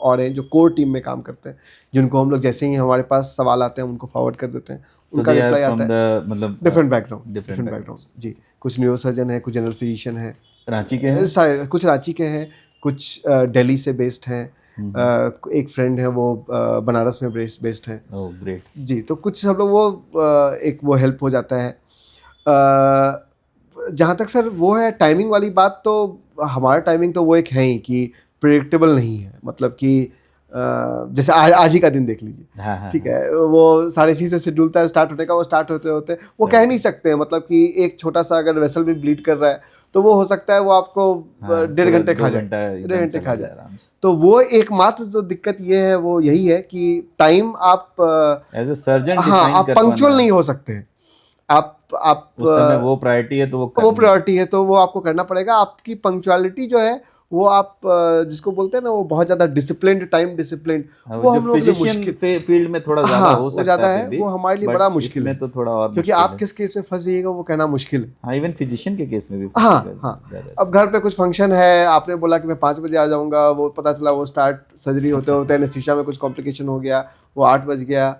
और हैं जो कोर टीम में काम करते हैं, जिनको हम लोग जैसे ही हमारे पास सवाल आते हैं उनको फॉरवर्ड कर देते हैं, तो उनका दे आर रिप्लाई आता फ्रॉम है। द मतलब different background, different different background. Background. जी, कुछ न्यूरो सर्जन है, कुछ जनरल फिजिशियन है, रांची के हैं? सारे कुछ रांची के हैं, कुछ दिल्ली से बेस्ड हैं। एक फ्रेंड है वो बनारस में बेस्ड हैं। Oh great. जी, तो कुछ हम लोग वो एक वो हेल्प हो जाता है। जहाँ तक सर वो है टाइमिंग वाली बात, तो हमारा टाइमिंग तो वो एक है ही कि प्रेडिक्टेबल नहीं है, मतलब कि जैसे आज ही का दिन देख लीजिए। हाँ, हाँ, ठीक हाँ। है, वो 6:30 से शेड्यूल था स्टार्ट होने का, वो स्टार्ट होते होते वो कह नहीं सकते हैं, मतलब कि एक छोटा सा अगर वेसल भी ब्लीड कर रहा है तो वो हो सकता है वो आपको हाँ, 1.5 घंटे खा 2 जाए, घंटा 1.5 एकदम घंटे चला खा जाए जाए। आराम से। तो वो एकमात्र जो दिक्कत ये है वो यही है कि टाइम आप एज अ सर्जन हाँ, डिफाइन आप कर पंक्चुअल पाना, नहीं हो सकते हैं। आप उस समय वो प्रायोरिटी है तो वो वो करनी है। प्रायोरिटी है तो वो आपको करना पड़ेगा। आपकी पंक्चुअलिटी जो है वो आप जिसको बोलते हैं ना, वो बहुत ज़्यादा डिसिप्लिन्ड, टाइम डिसिप्लिन, हाँ, वो जो हम लोगों के लिए फिजिशियन मुश्किल। फील्ड में थोड़ा ज़्यादा हाँ, हो वो सकता ज़्यादा है फिर है, भी, वो हमारे लिए बड़ा बट मुश्किल इसमें है, तो थोड़ा और क्योंकि मुश्किल आप है। किस केस में फंस जाइएगा वो कहना मुश्किल है। हाँ, इवन फिजिशियन के केस में भी हाँ, ज़्यादा हाँ। है। अब घर पे कुछ फंक्शन है, आपने बोला कि मैं 5 बजे आ जाऊँगा, वो पता चला वो स्टार्ट सर्जरी होते होते एनेस्थीसिया में कुछ कॉम्प्लिकेशन हो गया, वो 8 बज गया।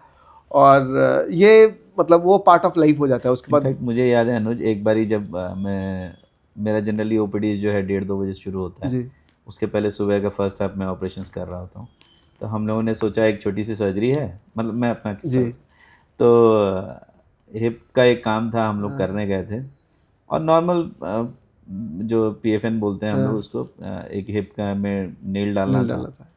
और ये मतलब वो पार्ट ऑफ लाइफ हो जाता है उसके बाद। इनफैक्ट मुझे याद है अनुज, एक बारी जब मेरा जनरली ओपीडी जो है 1:30-2 बजे शुरू होता है, जी, उसके पहले सुबह का फर्स्ट हाफ में ऑपरेशंस कर रहा होता हूँ। तो हम लोगों ने सोचा एक छोटी सी सर्जरी है, मतलब मैं अपना किस्सा, जी, तो हिप का एक काम था, हम लोग करने गए थे, और नॉर्मल जो पीएफएन बोलते हैं हम लोग उसको, एक हिप का में नेल डालना नील था, डालना था।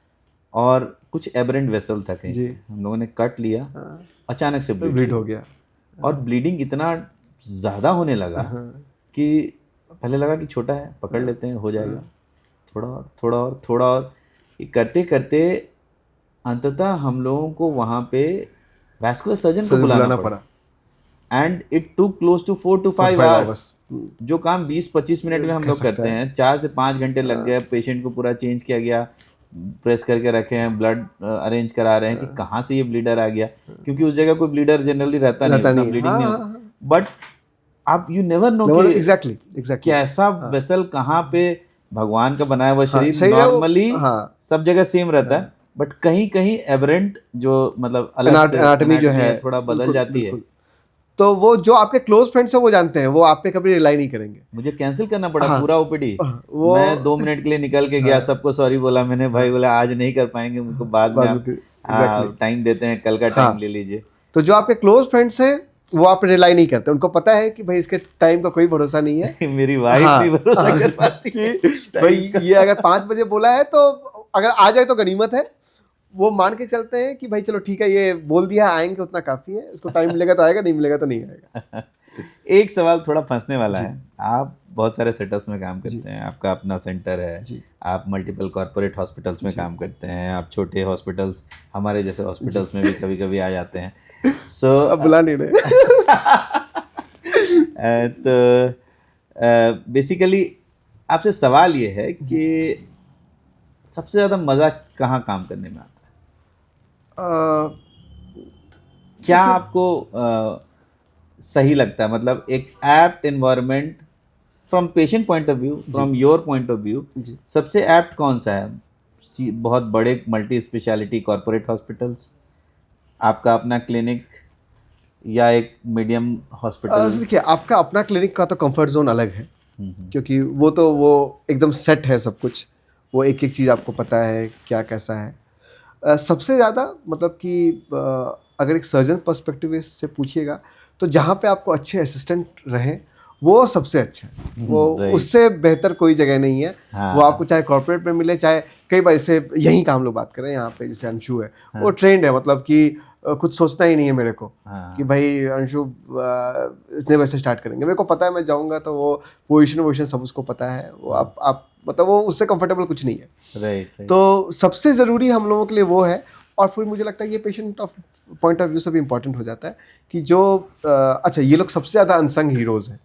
और कुछ एबरेंट वेसल था कहीं जी, पे, हम लोगों ने कट लिया, हाँ, अचानक से ब्लीड ब्लीड शुरू हो हो गया, गया। और ब्लीडिंग इतना ज़्यादा होने लगा हाँ, कि पहले लगा कि छोटा है, पकड़ लेते हैं, हो जाएगा, थोड़ा और थोड़ा और थोड़ा और, ये करते करते अंततः हम लोगों को वहाँ पे वैस्कुलर सर्जन को सर्जन बुलाना बुलाना पड़ा, पड़ा। And it took close to 4 to 5 45 hours. Hours जो काम 20-25 मिनट में हम कह लोग सकता करते है। हैं, 4 से 5 घंटे लग गए, पेशेंट को पूरा चेंज किया गया, प्रेस करके रखे हैं, ब्लड अरेंज करा रहे हैं कि कहाँ से ये ब्लीडर आ गया, क्योंकि उस जगह कोई ब्लीडर जनरली रहता नहीं, रहता उतना नहीं है। ब्लीडिंग हाँ, नहीं हाँ, होता, हाँ। बट आप यू नेवर नो नो, कि एग्जैक्टली, एग्जैक्टली। कैसा वेसल कहाँ पे, भगवान का बनाया हुआ हाँ, शरीर सही है वो। नॉर्मली हाँ, सब जगह सेम रहता है, बट कहीं कहीं एबरेंट जो मतलब अलग से एनाटॉमी जो एनाटॉमी है है थोड़ा बदल बिल्कुल, जाती है। बिल्कुल। तो वो जो आपके क्लोज फ्रेंड्स हैं वो जानते हैं, वो आप पे कभी रिलाई नहीं करेंगे। मुझे कैंसिल करना पड़ा हाँ, पूरा ओपीडी, वो मैं 2 मिनट के लिए निकल के गया, सबको सॉरी बोला मैंने, भाई बोला आज नहीं कर पाएंगे, मुझको बाद में बाद में आप एग्जैक्टली। टाइम देते हैं, कल का टाइम हाँ, ले लीजिए। तो जो आपके क्लोज फ्रेंड्स हैं वो आप पे रिलाई नहीं करते, उनको पता है कि भाई इसके टाइम का कोई भरोसा नहीं है। मेरी वाइफ हाँ, नहीं भरोसा हाँ, कर पाती कि है भाई टाइम का। ये अगर 5 बजे बोला है तो अगर आ जाए तो गनीमत है। वो मान के चलते हैं कि भाई चलो ठीक है, ये बोल दिया आएंगे उतना काफ़ी है, इसको टाइम मिलेगा तो आएगा, नहीं मिलेगा तो नहीं आएगा। एक सवाल थोड़ा फंसने वाला जी, है, आप बहुत सारे सेटअप्स में काम जी, करते हैं, आपका अपना सेंटर है, जी, आप मल्टीपल कॉरपोरेट हॉस्पिटल्स में जी, काम करते हैं, आप छोटे हॉस्पिटल्स हमारे जैसे हॉस्पिटल्स में भी कभी कभी आ जाते हैं, सो अब बुला नहीं रहे। तो बेसिकली आपसे सवाल ये है कि सबसे ज़्यादा मज़ा कहाँ काम करने में आता है? अ, क्या देखिए, आपको सही लगता है, मतलब एक apt environment from patient point of view, जी, from your point of view, जी, सबसे एप्ट कौन सा है? बहुत बड़े मल्टी स्पेशलिटी कॉरपोरेट हॉस्पिटल्स, आपका अपना क्लिनिक, या एक मीडियम हॉस्पिटल? देखिए, आपका अपना क्लिनिक का तो कंफर्ट जोन अलग है, क्योंकि वो एकदम सेट है सब कुछ, वो एक एक चीज़ आपको पता है क्या कैसा है। सबसे ज़्यादा मतलब कि अगर एक सर्जन पर्सपेक्टिव से पूछिएगा तो जहाँ पे आपको अच्छे असिस्टेंट रहें वो सबसे अच्छा है, वो right. उससे बेहतर कोई जगह नहीं है। हाँ। वो आपको चाहे कॉर्पोरेट में मिले, चाहे कई बार जैसे यहीं का हम लोग बात करें, यहाँ पे जैसे अंशु है, वो ट्रेंड है, मतलब कि कुछ सोचना ही नहीं है मेरे को कि भाई अंशु इतने बजे से स्टार्ट करेंगे, मेरे को पता है मैं जाऊँगा, तो वो पोजीशन सब उसको पता है, वो आप मतलब वो उससे कंफर्टेबल कुछ नहीं है। राइट। तो सबसे ज़रूरी हम लोगों के लिए वो है। और फिर मुझे लगता है ये पेशेंट पॉइंट ऑफ व्यू से भी इम्पॉर्टेंट हो जाता है कि जो अच्छा, ये लोग सबसे ज़्यादा अनसंग हीरोज़ हैं,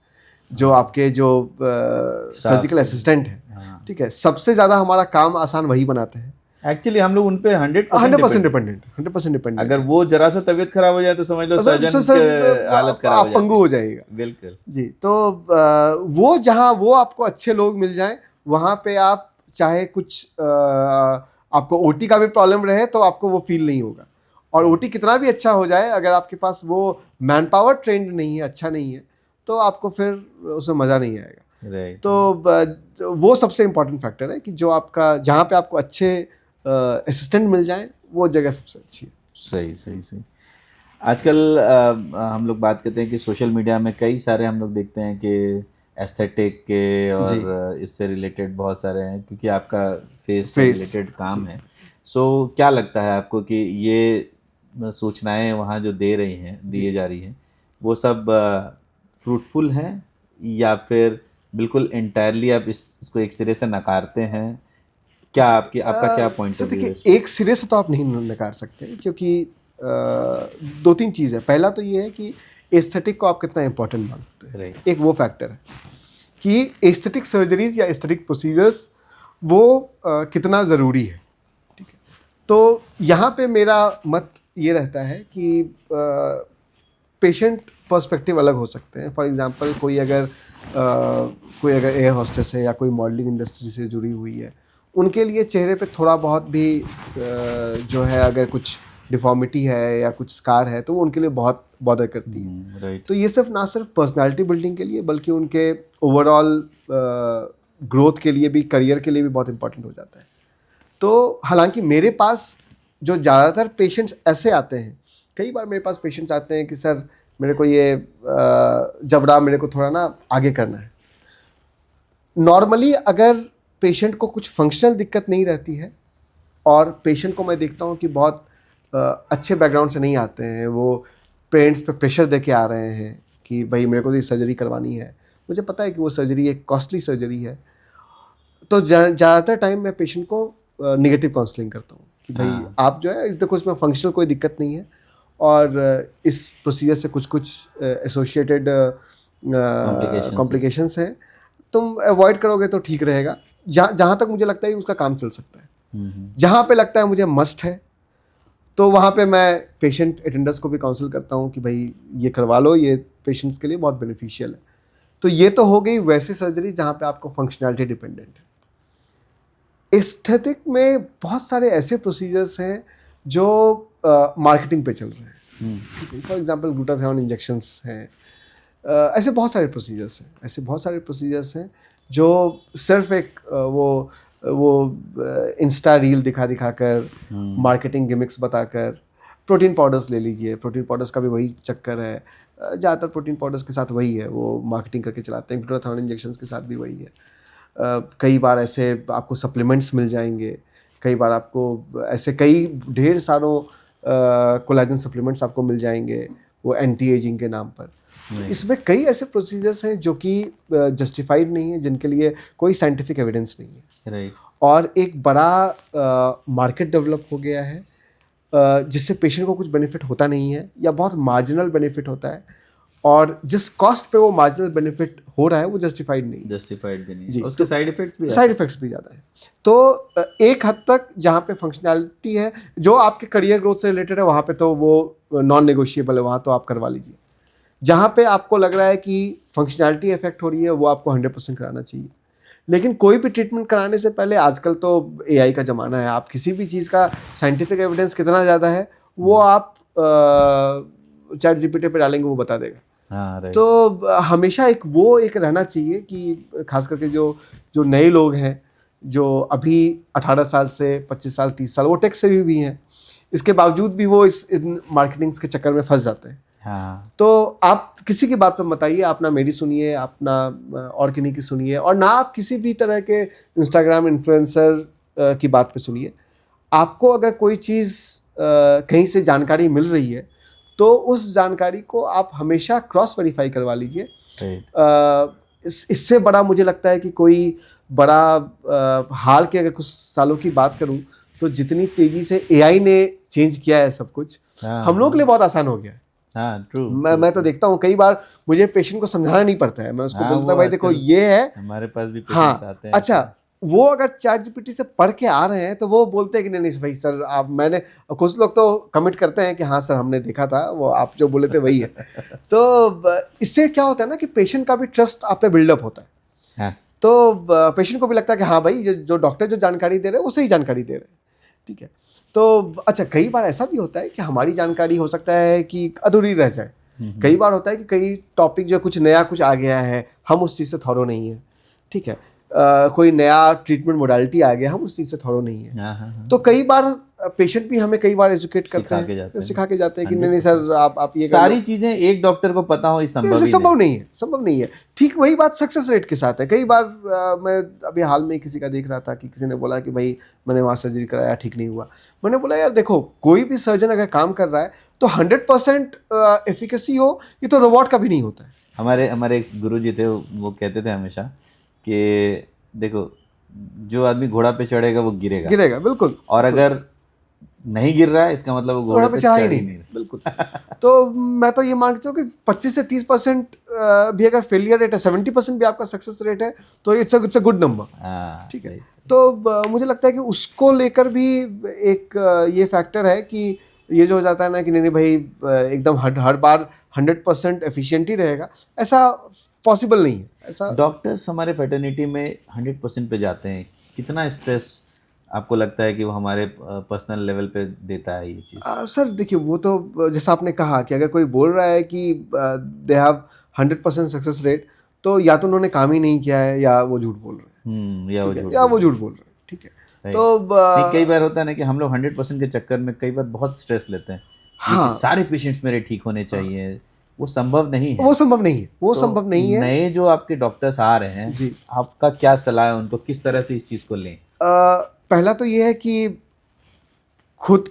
जो आपके जो सर्जिकल असिस्टेंट हैं, ठीक है, सबसे ज़्यादा हमारा काम आसान वही बनाते हैं। एक्चुअली हम लोग उन पे 100% डिपेंडेंट। अगर वो जरा सा तबीयत खराब हो जाए तो समझ लो सर्जन की हालत खराब हो जाती है, पंगु हो जाएगा। बिल्कुल जी, तो वो जहाँ वो आपको अच्छे लोग मिल जाएं, वहाँ पे आप चाहे कुछ आपको ओटी का भी प्रॉब्लम रहे तो आपको वो फील नहीं होगा। और ओटी कितना भी अच्छा हो जाए, अगर आपके पास वो मैन पावर ट्रेंड नहीं है, अच्छा नहीं है, तो आपको फिर उसमें मज़ा नहीं आएगा। राइट। तो वो सबसे इम्पॉर्टेंट फैक्टर है कि जो आपका जहाँ पे आपको अच्छे असिस्टेंट मिल जाए, वो जगह सबसे अच्छी है। सही। आजकल हम लोग बात करते हैं कि सोशल मीडिया में कई सारे हम लोग देखते हैं कि एस्थेटिक के और इससे रिलेटेड बहुत सारे हैं, क्योंकि आपका फेस से रिलेटेड काम है। सो क्या लगता है आपको कि ये सूचनाएं वहाँ जो दिए जा रही हैं, वो सब फ्रूटफुल हैं, या फिर बिल्कुल इंटायरली आप इसको एक सिरे से नकारते हैं? क्या आपका क्या पॉइंट ऑफ व्यू है? देखिए, एक सिरे से तो आप नहीं नकार सकते, क्योंकि दो तीन चीज़ है। पहला तो ये है कि एस्थेटिक को आप कितना इंपॉर्टेंट मानते हैं। राइट। एक वो फैक्टर है कि एस्थेटिक सर्जरीज या एस्थेटिक प्रोसीजर्स वो कितना ज़रूरी है, ठीक है। तो यहाँ पे मेरा मत ये रहता है कि पेशेंट पर्सपेक्टिव अलग हो सकते हैं। फॉर एग्जांपल कोई अगर एयर होस्टेस है या कोई मॉडलिंग इंडस्ट्री से जुड़ी हुई है, उनके लिए चेहरे पे थोड़ा बहुत भी जो है अगर कुछ डिफॉर्मिटी है या कुछ स्कार है, तो वो उनके लिए बहुत बॉदर करती है। राइट। तो ये सिर्फ ना सिर्फ पर्सनालिटी बिल्डिंग के लिए, बल्कि उनके ओवरऑल ग्रोथ के लिए भी, करियर के लिए भी बहुत इंपॉर्टेंट हो जाता है। तो हालांकि मेरे पास जो ज़्यादातर पेशेंट्स ऐसे आते हैं, कई बार मेरे पास पेशेंट्स आते हैं कि सर मेरे को ये जबड़ा मेरे को थोड़ा ना आगे करना है। नॉर्मली अगर पेशेंट को कुछ फंक्शनल दिक्कत नहीं रहती है, और पेशेंट को मैं देखता हूँ कि बहुत अच्छे बैकग्राउंड से नहीं आते हैं, वो पेरेंट्स पे प्रेशर दे के आ रहे हैं कि भाई मेरे को ये सर्जरी करवानी है, मुझे पता है कि वो सर्जरी एक कॉस्टली सर्जरी है, तो ज़्यादातर टाइम मैं पेशेंट को निगेटिव काउंसलिंग करता हूँ कि भाई आप जो है देखो, इसमें फंक्शनल कोई दिक्कत नहीं है, और इस प्रोसीजर से कुछ एसोसिएटेड कॉम्प्लिकेशंस हैं, तुम अवॉइड करोगे तो ठीक रहेगा। जहाँ तक मुझे लगता है कि उसका काम चल सकता है। जहाँ पे लगता है मुझे मस्ट है, तो वहाँ पे मैं पेशेंट अटेंडर्स को भी काउंसिल करता हूँ कि भाई ये करवा लो, ये पेशेंट्स के लिए बहुत बेनिफिशियल है। तो ये तो हो गई वैसे सर्जरी जहाँ पे आपको फंक्शनैलिटी डिपेंडेंट है। एस्थेटिक में बहुत सारे ऐसे प्रोसीजर्स हैं जो मार्केटिंग पे चल रहे हैं, ठीक है। फॉर एग्जांपल ग्लूटाथियोन इंजेक्शंस हैं, ऐसे बहुत सारे प्रोसीजर्स हैं जो सिर्फ एक वो इंस्टा रील दिखा कर, मार्केटिंग गिमिक्स बताकर। प्रोटीन पाउडर्स ले लीजिए, प्रोटीन पाउडर्स का भी वही चक्कर है, ज़्यादातर प्रोटीन पाउडर्स के साथ वही है, वो मार्केटिंग करके चलाते हैं। ग्लूटाथियोन इंजेक्शंस के साथ भी वही है। कई बार ऐसे आपको सप्लीमेंट्स मिल जाएंगे, कई बार आपको ऐसे कई ढेर सारों कोलेजन सप्लीमेंट्स आपको मिल जाएंगे, वो एंटी एजिंग के नाम पर। तो इसमें कई ऐसे प्रोसीजर्स हैं जो कि जस्टिफाइड नहीं है, जिनके लिए कोई साइंटिफिक एविडेंस नहीं है। राइट। और एक बड़ा मार्केट डेवलप हो गया है, जिससे पेशेंट को कुछ बेनिफिट होता नहीं है या बहुत मार्जिनल बेनिफिट होता है, और जिस कॉस्ट पे वो मार्जिनल बेनिफिट हो रहा है वो जस्टिफाइड नहीं है। उसके साइड इफेक्ट्स भी ज़्यादा है। तो एक हद तक जहाँ पे फंक्शनैलिटी है, जो आपके करियर ग्रोथ से रिलेटेड है, वहाँ पे तो वो नॉन नेगोशिएबल है, वहाँ तो आप करवा लीजिए। जहाँ पे आपको लग रहा है कि फंक्शनैलिटी इफेक्ट हो रही है, वो आपको 100% कराना चाहिए। लेकिन कोई भी ट्रीटमेंट कराने से पहले, आजकल तो एआई का ज़माना है, आप किसी भी चीज़ का साइंटिफिक एविडेंस कितना ज़्यादा है वो आप चैट जीपीटी पे डालेंगे, वो बता देगा। हाँ राइट। तो हमेशा एक रहना चाहिए कि खास करके जो नए लोग हैं, जो अभी 18 साल से 25 साल 30 साल वो टेक से भी हैं, इसके बावजूद भी वो इन मार्केटिंग्स के चक्कर में फंस जाते हैं। हाँ तो आप किसी की बात पे मत आइए, आप ना मेरी सुनिए, आप ना और किन्हीं की सुनिए, और ना आप किसी भी तरह के इंस्टाग्राम इन्फ्लुएंसर की बात पे सुनिए। आपको अगर कोई चीज़ कहीं से जानकारी मिल रही है तो उस जानकारी को आप हमेशा क्रॉस वेरीफाई करवा लीजिए। राइट। इससे बड़ा मुझे लगता है कि कोई बड़ा हाल के अगर कुछ सालों की बात करूं तो जितनी तेजी से एआई ने चेंज किया है सब कुछ, हाँ, हम लोग के लिए बहुत आसान हो गया है। हाँ ट्रू। मैं तो देखता हूँ कई बार मुझे पेशेंट को समझाना नहीं पड़ता है, मैं उसको हाँ, बोलता हूँ वो भाई देखो आजकल ये है। हमारे पास भी हाँ पेशेंट्स आते हैं। अच्छा, वो अगर चैट जीपीटी से पढ़ के आ रहे हैं तो वो बोलते हैं कि नहीं नहीं भाई सर आप, मैंने, कुछ लोग तो कमिट करते हैं कि हाँ सर हमने देखा था, वो आप जो बोले थे वही है। तो इससे क्या होता है ना कि पेशेंट का भी ट्रस्ट आप पे बिल्डअप होता है। हाँ तो पेशेंट को भी लगता है कि हाँ भाई जो डॉक्टर जो जानकारी दे रहे हैं वो सही जानकारी दे रहे हैं, ठीक है। तो अच्छा, कई बार ऐसा भी होता है कि हमारी जानकारी हो सकता है कि अधूरी रह जाए। कई बार होता है कि कई टॉपिक जो कुछ नया कुछ आ गया है, हम उस चीज़ से थॉरो नहीं है, ठीक है। कोई नया ट्रीटमेंट मोडालिटी आ गया, हम उस चीज़ से थॉरो नहीं है। हाँ हाँ हाँ। तो कई बार पेशेंट भी हमें कई बार एजुकेट करते सिखा के जाते हैं, हैं। सिखा के जाते हैं कि नहीं नहीं सर आप ये कर लो। सारी चीजें एक डॉक्टर को पता हो, ये संभव ये ही संभव नहीं। नहीं है, संभव नहीं है। ठीक वही बात सक्सेस रेट के साथ है। कई बार मैं अभी हाल में किसी का देख रहा था कि किसी ने बोला कि भाई मैंने वहाँ सर्जरी कराया, ठीक नहीं हुआ। मैंने बोला यार देखो, कोई भी सर्जन अगर काम कर रहा है तो 100% एफिकेसी हो, ये तो रोबोट का भी नहीं होता है। हमारे एक गुरु जी थे, वो कहते थे हमेशा कि देखो, जो आदमी घोड़ा पे चढ़ेगा वो गिरेगा, गिरेगा, बिल्कुल। और अगर नहीं गिर रहा है इसका मतलब वो घोड़े पे चढ़ा चढ़ ही ही नहीं, नहीं। बिल्कुल। तो मैं तो ये मान के चलूं कि 25 से 30% भी अगर फेलियर रेट है, 70% भी आपका सक्सेस रेट है, तो इट्स अ गुड नंबर, हाँ ठीक है। right. तो मुझे लगता है कि उसको लेकर भी एक ये फैक्टर है कि ये जो हो जाता है ना कि नहीं नहीं भाई एकदम हर बार 100% एफिशिएंट ही रहेगा, ऐसा पॉसिबल नहीं है। ऐसा डॉक्टर्स हमारे फैटर्निटी में 100% पे जाते हैं। कितना स्ट्रेस आपको लगता है कि वो हमारे पर्सनल लेवल पे देता है ये चीज़? सर देखिए, वो तो जैसा आपने कहा कि अगर कोई बोल रहा है कि दे हैव 100% सक्सेस रेट, तो या तो उन्होंने काम ही नहीं किया है या वो झूठ बोल रहे हैं, या वो ठीक है, झूठ या बोल वो रहे हैं। झूठ बोल रहे हैं, ठीक है। Right. तो नहीं, कई बार होता है ना कि हम लोग 100% के चक्कर में कई बार बहुत स्ट्रेस लेते हैं कि हाँ, सारे पेशेंट्स मेरे ठीक होने चाहिए। वो संभव नहीं है। वो संभव नहीं है, वो तो संभव नहीं है। नए जो आपके डॉक्टर्स आ रहे हैं, जी, आपका क्या सलाह है उनको, किस तरह से इस चीज़ को लें? पहला तो ये है कि खुद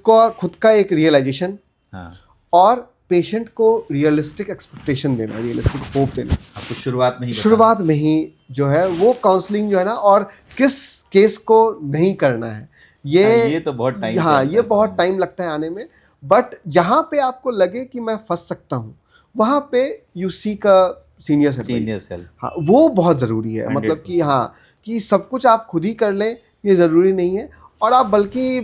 का एक रियलाइजेशन, हाँ, और पेशेंट को रियलिस्टिक एक्सपेक्टेशन देना, रियलिस्टिक होप देना। आपको शुरुआत में ही शुरुआत में ही जो है वो काउंसलिंग जो है ना, और किस केस को नहीं करना है, ये तो बहुत टाइम हाँ, ये बहुत टाइम लगता है आने में। बट जहाँ पे आपको लगे कि मैं फंस सकता हूँ, वहाँ पे you seek a senior advice. Help. हाँ, वो बहुत ज़रूरी है। मतलब कि हाँ, कि सब कुछ आप खुद ही कर लें ये ज़रूरी नहीं है। और आप बल्कि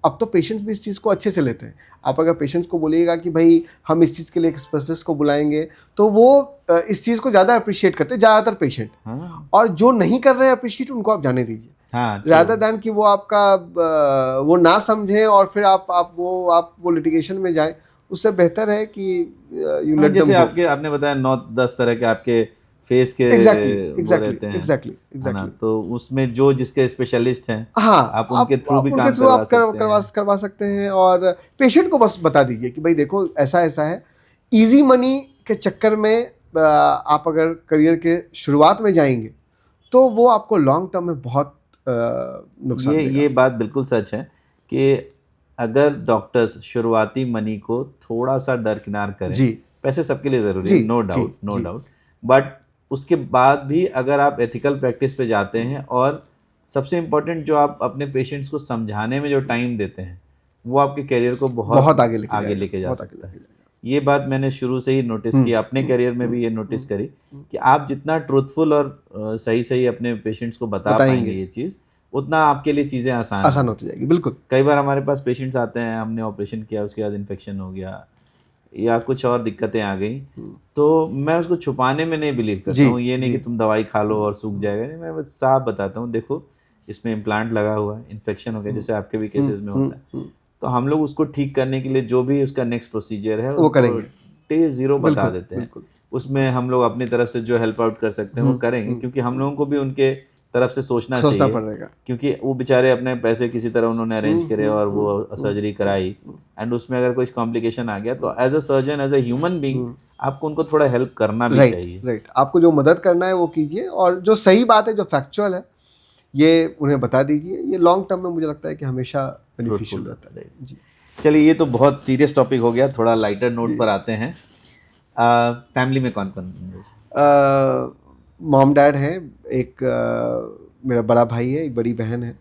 अब तो पेशेंट्स भी इस चीज़ को अच्छे से लेते हैं। आप अगर पेशेंट्स को बोलिएगा कि भाई हम इस चीज़ के लिए एक स्पेशलिस्ट को बुलाएंगे, तो वो इस चीज़ को ज़्यादा अप्रिशिएट करते हैं, ज़्यादातर पेशेंट। हाँ और जो नहीं कर रहे हैं अप्रिशिएट, उनको आप जाने दीजिए, हाँ, रादर दैन कि वो आपका वो ना समझें और फिर आप वो लिटिगेशन में जाएं। उससे बेहतर है कि यू लेट जैसे देम। आपने बताया 9-10 तरह के आपके फेस के वो रहते हैं, है ना? तो उसमें जो जिसके स्पेशलिस्ट हैं, हाँ, आप उनके थ्रू भी काम करवा सकते हैं। और पेशेंट को बस बता दीजिए कि भाई देखो ऐसा ऐसा है। इजी मनी के चक्कर में आप अगर करियर के शुरुआत में जाएंगे तो वो आपको लॉन्ग टर्म में बहुत नुकसान देगा। ये बात बिल्कुल सच है कि अगर डॉक्टर्स शुरुआती मनी को थोड़ा सा दरकिनार करें, जी, पैसे सबके लिए ज़रूरी जी, है, नो जी, डाउट, बट उसके बाद भी अगर आप एथिकल प्रैक्टिस पे जाते हैं, और सबसे इम्पोर्टेंट जो आप अपने पेशेंट्स को समझाने में जो टाइम देते हैं, वो आपके करियर को बहुत आगे लेके जा सकता है। ये बात मैंने शुरू से ही नोटिस की, अपने करियर में भी ये नोटिस करी कि आप जितना ट्रूथफुल और सही अपने पेशेंट्स को बता पाएंगे ये चीज़, उतना आपके लिए चीज़ें आसान होती जाएगी। बिल्कुल। कई बार हमारे पास पेशेंट्स आते हैं, हमने ऑपरेशन किया, उसके बाद इन्फेक्शन हो गया, या कुछ और दिक्कतें आ गई, तो मैं उसको छुपाने में नहीं बिलीव करता जी, हूँ। ये नहीं जी। कि तुम दवाई खा लो और सूख जाएगा, नहीं, मैं बस साफ बताता हूँ, देखो इसमें इम्प्लांट लगा हुआ है, इन्फेक्शन हो गया, जैसे आपके भी केसेस में होता है, तो हम लोग उसको ठीक करने के लिए जो भी उसका नेक्स्ट प्रोसीजर है वो उनको करेंगे। डे 0 बता बिल्कुल, देते हैं। बिल्कुल। उसमें हम लोग अपनी तरफ से जो हेल्प आउट कर सकते हैं वो करेंगे, क्योंकि हम लोगों को भी उनके तरफ से सोचना सोचना चाहिए, पड़ेगा। क्योंकि वो बेचारे अपने पैसे किसी तरह उन्होंने अरेंज करे और वो सर्जरी कराई, एंड उसमें अगर कुछ कॉम्प्लिकेशन आ गया तो as a surgeon, as a human being, आपको उनको थोड़ा हेल्प करना भी राइट, चाहिए। राइट। आपको जो मदद करना है वो कीजिए, और जो सही बात है, जो फैक्चुअल है, ये उन्हें बता दीजिए। ये लॉन्ग टर्म में मुझे लगता है कि हमेशा बेनिफिशियल फ्रूटफुल रहता रहता है। है। जी। चलिए, ये तो बहुत सीरियस टॉपिक हो गया, थोड़ा लाइटर नोट जी। पर आते हैं। फैमिली में कौन कौन? मॉम डैड है, एक मेरा बड़ा भाई है, एक बड़ी बहन है,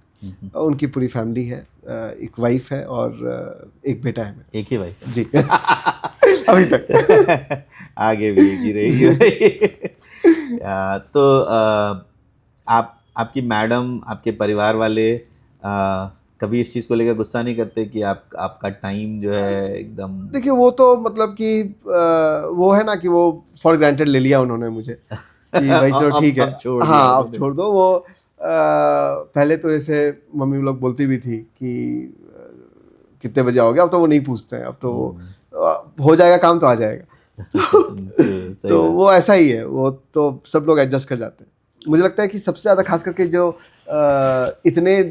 उनकी पूरी फैमिली है, एक वाइफ है और एक बेटा है मेरा। एक ही भाई? जी। अभी तक। आगे भी एक ही रहेगी भाई। तो आपकी मैडम, आपके परिवार वाले कभी इस चीज़ को लेकर गुस्सा नहीं करते कि आपका टाइम जो है एकदम? देखिए, वो तो मतलब कि वो है ना कि वो फॉर ग्रांटेड ले लिया उन्होंने मुझे कि भाई चलो ठीक है, अब छोड़ दिया हाँ अब उन्होंने। छोड़ दो। वो पहले तो ऐसे मम्मी लोग बोलती भी थी कि कितने बजे आओगे, अब तो वो नहीं पूछते हैं, अब तो वो हो जाएगा काम तो आ जाएगा। सही तो बात। वो ऐसा ही है, वो तो सब लोग एडजस्ट कर जाते हैं। मुझे लगता है कि सबसे ज़्यादा खास करके जो इतने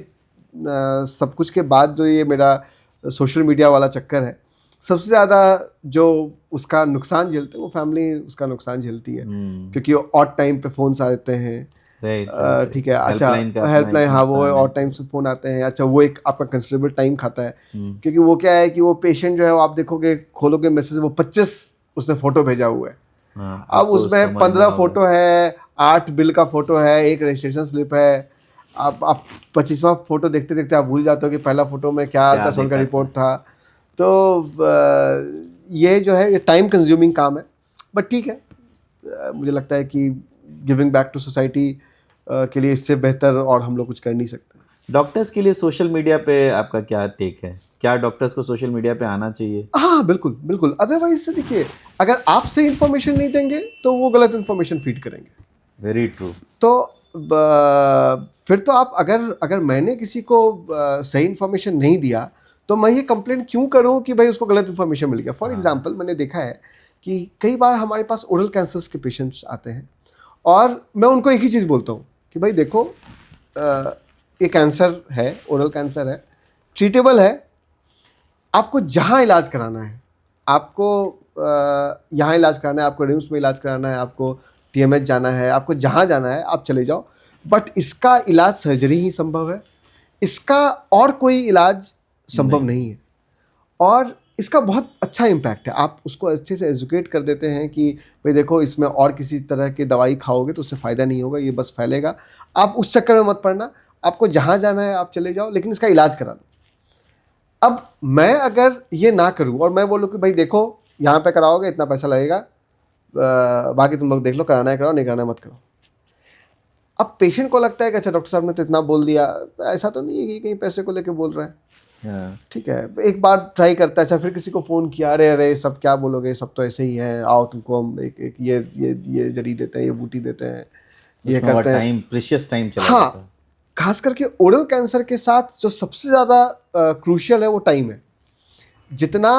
सब कुछ के बाद जो ये मेरा सोशल मीडिया वाला चक्कर है, सबसे ज़्यादा जो उसका नुकसान झेलते हैं वो फैमिली उसका नुकसान झेलती है, क्योंकि ऑड टाइम पे फ़ोन्स आ जाते हैं। राइट। ठीक है, अच्छा हेल्पलाइन का अपना हेल्पलाइन, एक हाँ वो नुकसान ऑड है। टाइम से फ़ोन आते हैं। अच्छा, वो एक आपका कंसिडरेबल टाइम खाता है, क्योंकि वो क्या है कि वो पेशेंट जो है वो आप देखोगे, खोलोगे मैसेज, वो 25 उसने फ़ोटो भेजा हुआ है। हाँ, अब आपको उसमें समझना 15 होगा। फ़ोटो है, 8 बिल का फ़ोटो है, एक रजिस्ट्रेशन स्लिप है। आप 25वां फ़ोटो देखते देखते आप भूल जाते हो कि पहला फ़ोटो में क्या क्या अल्ट्रासाउंड का देखा रिपोर्ट था। तो ये जो है ये टाइम कंज्यूमिंग काम है, बट ठीक है। मुझे लगता है कि गिविंग बैक टू सोसाइटी के लिए इससे बेहतर और हम लोग कुछ कर नहीं सकते। डॉक्टर्स के लिए सोशल मीडिया पे आपका क्या टेक है? क्या डॉक्टर्स को सोशल मीडिया पे आना चाहिए? हाँ बिल्कुल बिल्कुल, अदरवाइज से देखिए, अगर आप सही इन्फॉर्मेशन नहीं देंगे तो वो गलत इन्फॉर्मेशन फीड करेंगे। Very true. तो फिर तो आप, अगर मैंने किसी को सही इन्फॉर्मेशन नहीं दिया तो मैं ये कंप्लेंट क्यों करूं कि भाई उसको गलत इन्फॉर्मेशन मिल गया। फॉर एग्जांपल, मैंने देखा है कि कई बार हमारे पास ओरल कैंसर्स के पेशेंट्स आते हैं और मैं उनको एक ही चीज़ बोलता हूँ कि भाई देखो, ये कैंसर है, ओरल कैंसर है, ट्रीटेबल है। आपको जहाँ इलाज कराना है, आपको यहाँ इलाज कराना है, आपको रिम्स में इलाज कराना है, आपको TMH जाना है, आपको जहाँ जाना है आप चले जाओ, बट इसका इलाज सर्जरी ही संभव है, इसका और कोई इलाज संभव नहीं है। और इसका बहुत अच्छा इम्पैक्ट है। आप उसको अच्छे से एजुकेट कर देते हैं कि भाई देखो, इसमें और किसी तरह की दवाई खाओगे तो उससे फ़ायदा नहीं होगा, ये बस फैलेगा। आप उस चक्कर में मत पड़ना, आपको जहाँ जाना है आप चले जाओ, लेकिन इसका इलाज करा दो। अब मैं अगर ये ना करूं और मैं बोलूं कि भाई देखो, यहाँ पे कराओगे इतना पैसा लगेगा, बाकी तुम लोग देख लो, कराना है कराओ, नहीं कराना है मत करो। अब पेशेंट को लगता है कि अच्छा डॉक्टर साहब ने तो इतना बोल दिया, ऐसा तो नहीं है कि कहीं पैसे को लेके बोल रहे हैं। ठीक है, एक बार ट्राई करता है, अच्छा फिर किसी को फ़ोन किया, अरे अरे सब क्या बोलोगे, सब तो ऐसे ही है, आओ तुमको हम एक ये जड़ी देते हैं, ये बूटी देते हैं, ये करते हैं। टाइम, प्रीशियस टाइम चला हाँ, जाता है। खास करके ओरल कैंसर के साथ जो सबसे ज़्यादा क्रूशियल है वो टाइम है। जितना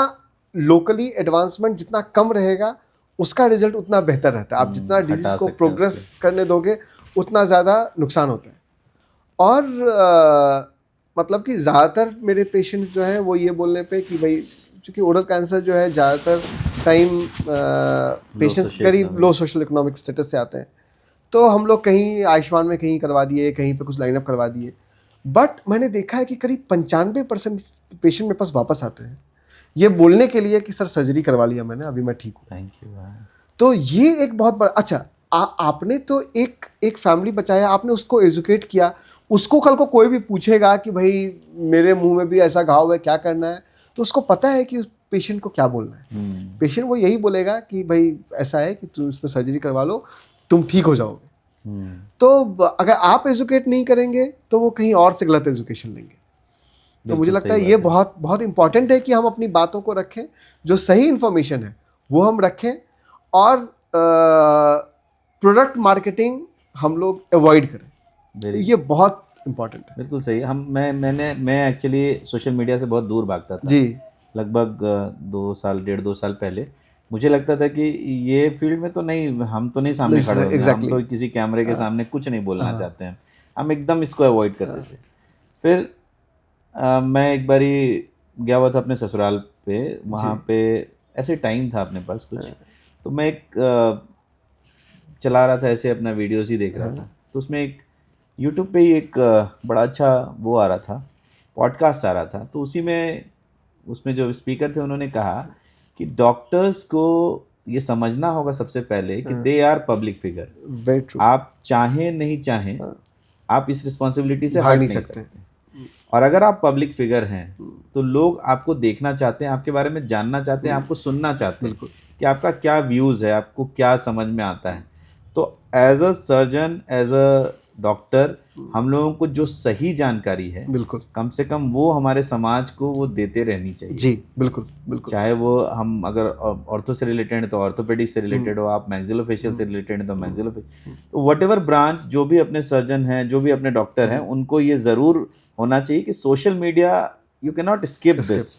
लोकली एडवांसमेंट जितना कम रहेगा, उसका रिजल्ट उतना बेहतर रहता है। आप जितना डिजीज़ हटा को सकते हैं प्रोग्रेस उसको। करने दोगे उतना ज़्यादा नुकसान होता है। और मतलब कि ज़्यादातर मेरे पेशेंट्स जो हैं वो ये बोलने पे कि भाई, चूँकि ओरल कैंसर जो है ज़्यादातर टाइम पेशेंट्स social करीब economic। लो सोशल इकोनॉमिक स्टेटस से आते हैं, तो हम लोग कहीं आयुष्मान में कहीं करवा दिए, कहीं पे कुछ लाइनअप करवा दिए। बट मैंने देखा है कि करीब 95% पेशेंट मेरे पास वापस आते हैं ये बोलने के लिए कि सर सर्जरी करवा लिया मैंने, अभी मैं ठीक हूँ। Thank you. तो ये एक बहुत बड़ा, अच्छा आपने तो एक फैमिली बचाया, आपने उसको एजुकेट किया, उसको कल को कोई भी पूछेगा कि भाई मेरे मुंह में भी ऐसा घाव है, क्या करना है, तो उसको पता है कि पेशेंट को क्या बोलना है। पेशेंट वो यही बोलेगा कि भाई ऐसा है कि तुम इसमें सर्जरी करवा लो, तुम ठीक हो जाओगे। तो अगर आप एजुकेट नहीं करेंगे तो वो कहीं और से गलत एजुकेशन लेंगे। तो मुझे बिल्कुल लगता सही है ये बात है। बहुत बहुत इंपॉर्टेंट है कि हम अपनी बातों को रखें, जो सही इन्फॉर्मेशन है वो हम रखें, और प्रोडक्ट मार्केटिंग हम लोग अवॉइड करें। तो वेरी ये बहुत इंपॉर्टेंट है। बिल्कुल सही। मैं एक्चुअली सोशल मीडिया से बहुत दूर भागता था, जी लगभग 2 साल 1.5 2 साल पहले। मुझे लगता था कि ये फील्ड में तो नहीं, हम तो नहीं सामने खड़े होंगे, हम एग्जैक्टली। तो किसी कैमरे के सामने कुछ नहीं बोलना हाँ चाहते हैं, हम एकदम इसको अवॉइड करते थे। फिर मैं एक बारी गया हुआ था अपने ससुराल पे, वहाँ जी पे ऐसे टाइम था अपने पास कुछ, तो मैं एक चला रहा था ऐसे, अपना वीडियोस ही देख रहा था, तो उसमें एक यूट्यूब पे ही एक बड़ा अच्छा वो आ रहा था, पॉडकास्ट आ रहा था। तो उसी में, उसमें जो स्पीकर थे उन्होंने कहा कि डॉक्टर्स को ये समझना होगा सबसे पहले कि they are public figure. Very true. आप चाहें नहीं चाहें, आप इस रिस्पॉन्सिबिलिटी से भाग हट नहीं नहीं सकते। सकते। और अगर आप पब्लिक फिगर हैं तो लोग आपको देखना चाहते हैं, आपके बारे में जानना चाहते हैं, आपको सुनना चाहते हैं बिल्कुल। कि आपका क्या व्यूज़ है, आपको क्या समझ में आता है। तो as a surgeon, as a doctor, हम लोगों को जो सही जानकारी है, बिल्कुल। कम से कम वो हमारे समाज को वो देते रहनी चाहिए। जी बिल्कुल बिल्कुल। चाहे वो हम अगर ऑर्थो से रिलेटेड है तो ऑर्थोपेडिक से रिलेटेड हो, आप मैक्सिलोफेशियल से रिलेटेड है तो मैक्सिलोफेशियल, तो वट एवर ब्रांच, जो भी अपने सर्जन हैं, जो भी अपने डॉक्टर हैं, उनको ये ज़रूर होना चाहिए कि social media, you can not skip this.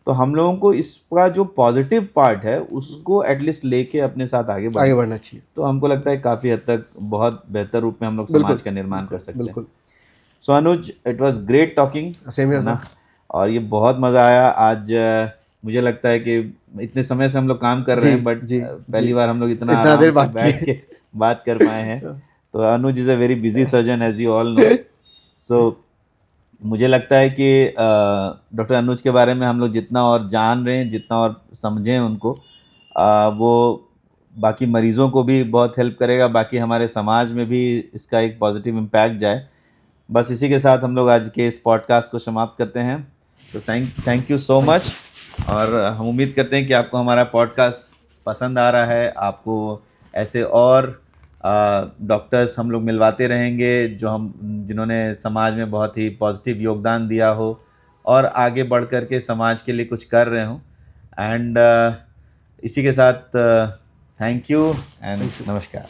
तो हम लोगों को इसका जो पॉजिटिव पार्ट है उसको एटलीस्ट लेके अपने साथ आगे आगे बढ़ना, बढ़ना चाहिए। तो हमको लगता है काफ़ी हद तक बहुत बेहतर रूप में हम लोग बिल्कुल समाज का निर्माण कर सकते हैं। बिल्कुल। So Anuj, it was great talking, same है हियर ना, सर। और ये बहुत मज़ा आया आज। मुझे लगता है कि इतने समय से हम लोग काम कर रहे जी हैं, बट जी पहली जी। बार हम लोग इतना इतना आराम देर से बात बैठ की। के बात कर पाए हैं। तो Anuj is a very busy surgeon, as you all know. So मुझे लगता है कि डॉक्टर अनुज के बारे में हम लोग जितना और जान रहे हैं, जितना और समझें उनको, वो बाकी मरीज़ों को भी बहुत हेल्प करेगा, बाकी हमारे समाज में भी इसका एक पॉजिटिव इम्पैक्ट जाए। बस इसी के साथ हम लोग आज के इस पॉडकास्ट को समाप्त करते हैं। तो थैंक यू सो मच, और हम उम्मीद करते हैं कि आपको हमारा पॉडकास्ट पसंद आ रहा है। आपको ऐसे और डॉक्टर्स हम लोग मिलवाते रहेंगे जिन्होंने समाज में बहुत ही पॉजिटिव योगदान दिया हो और आगे बढ़ कर के समाज के लिए कुछ कर रहे हों। एंड इसी के साथ थैंक यू एंड नमस्कार।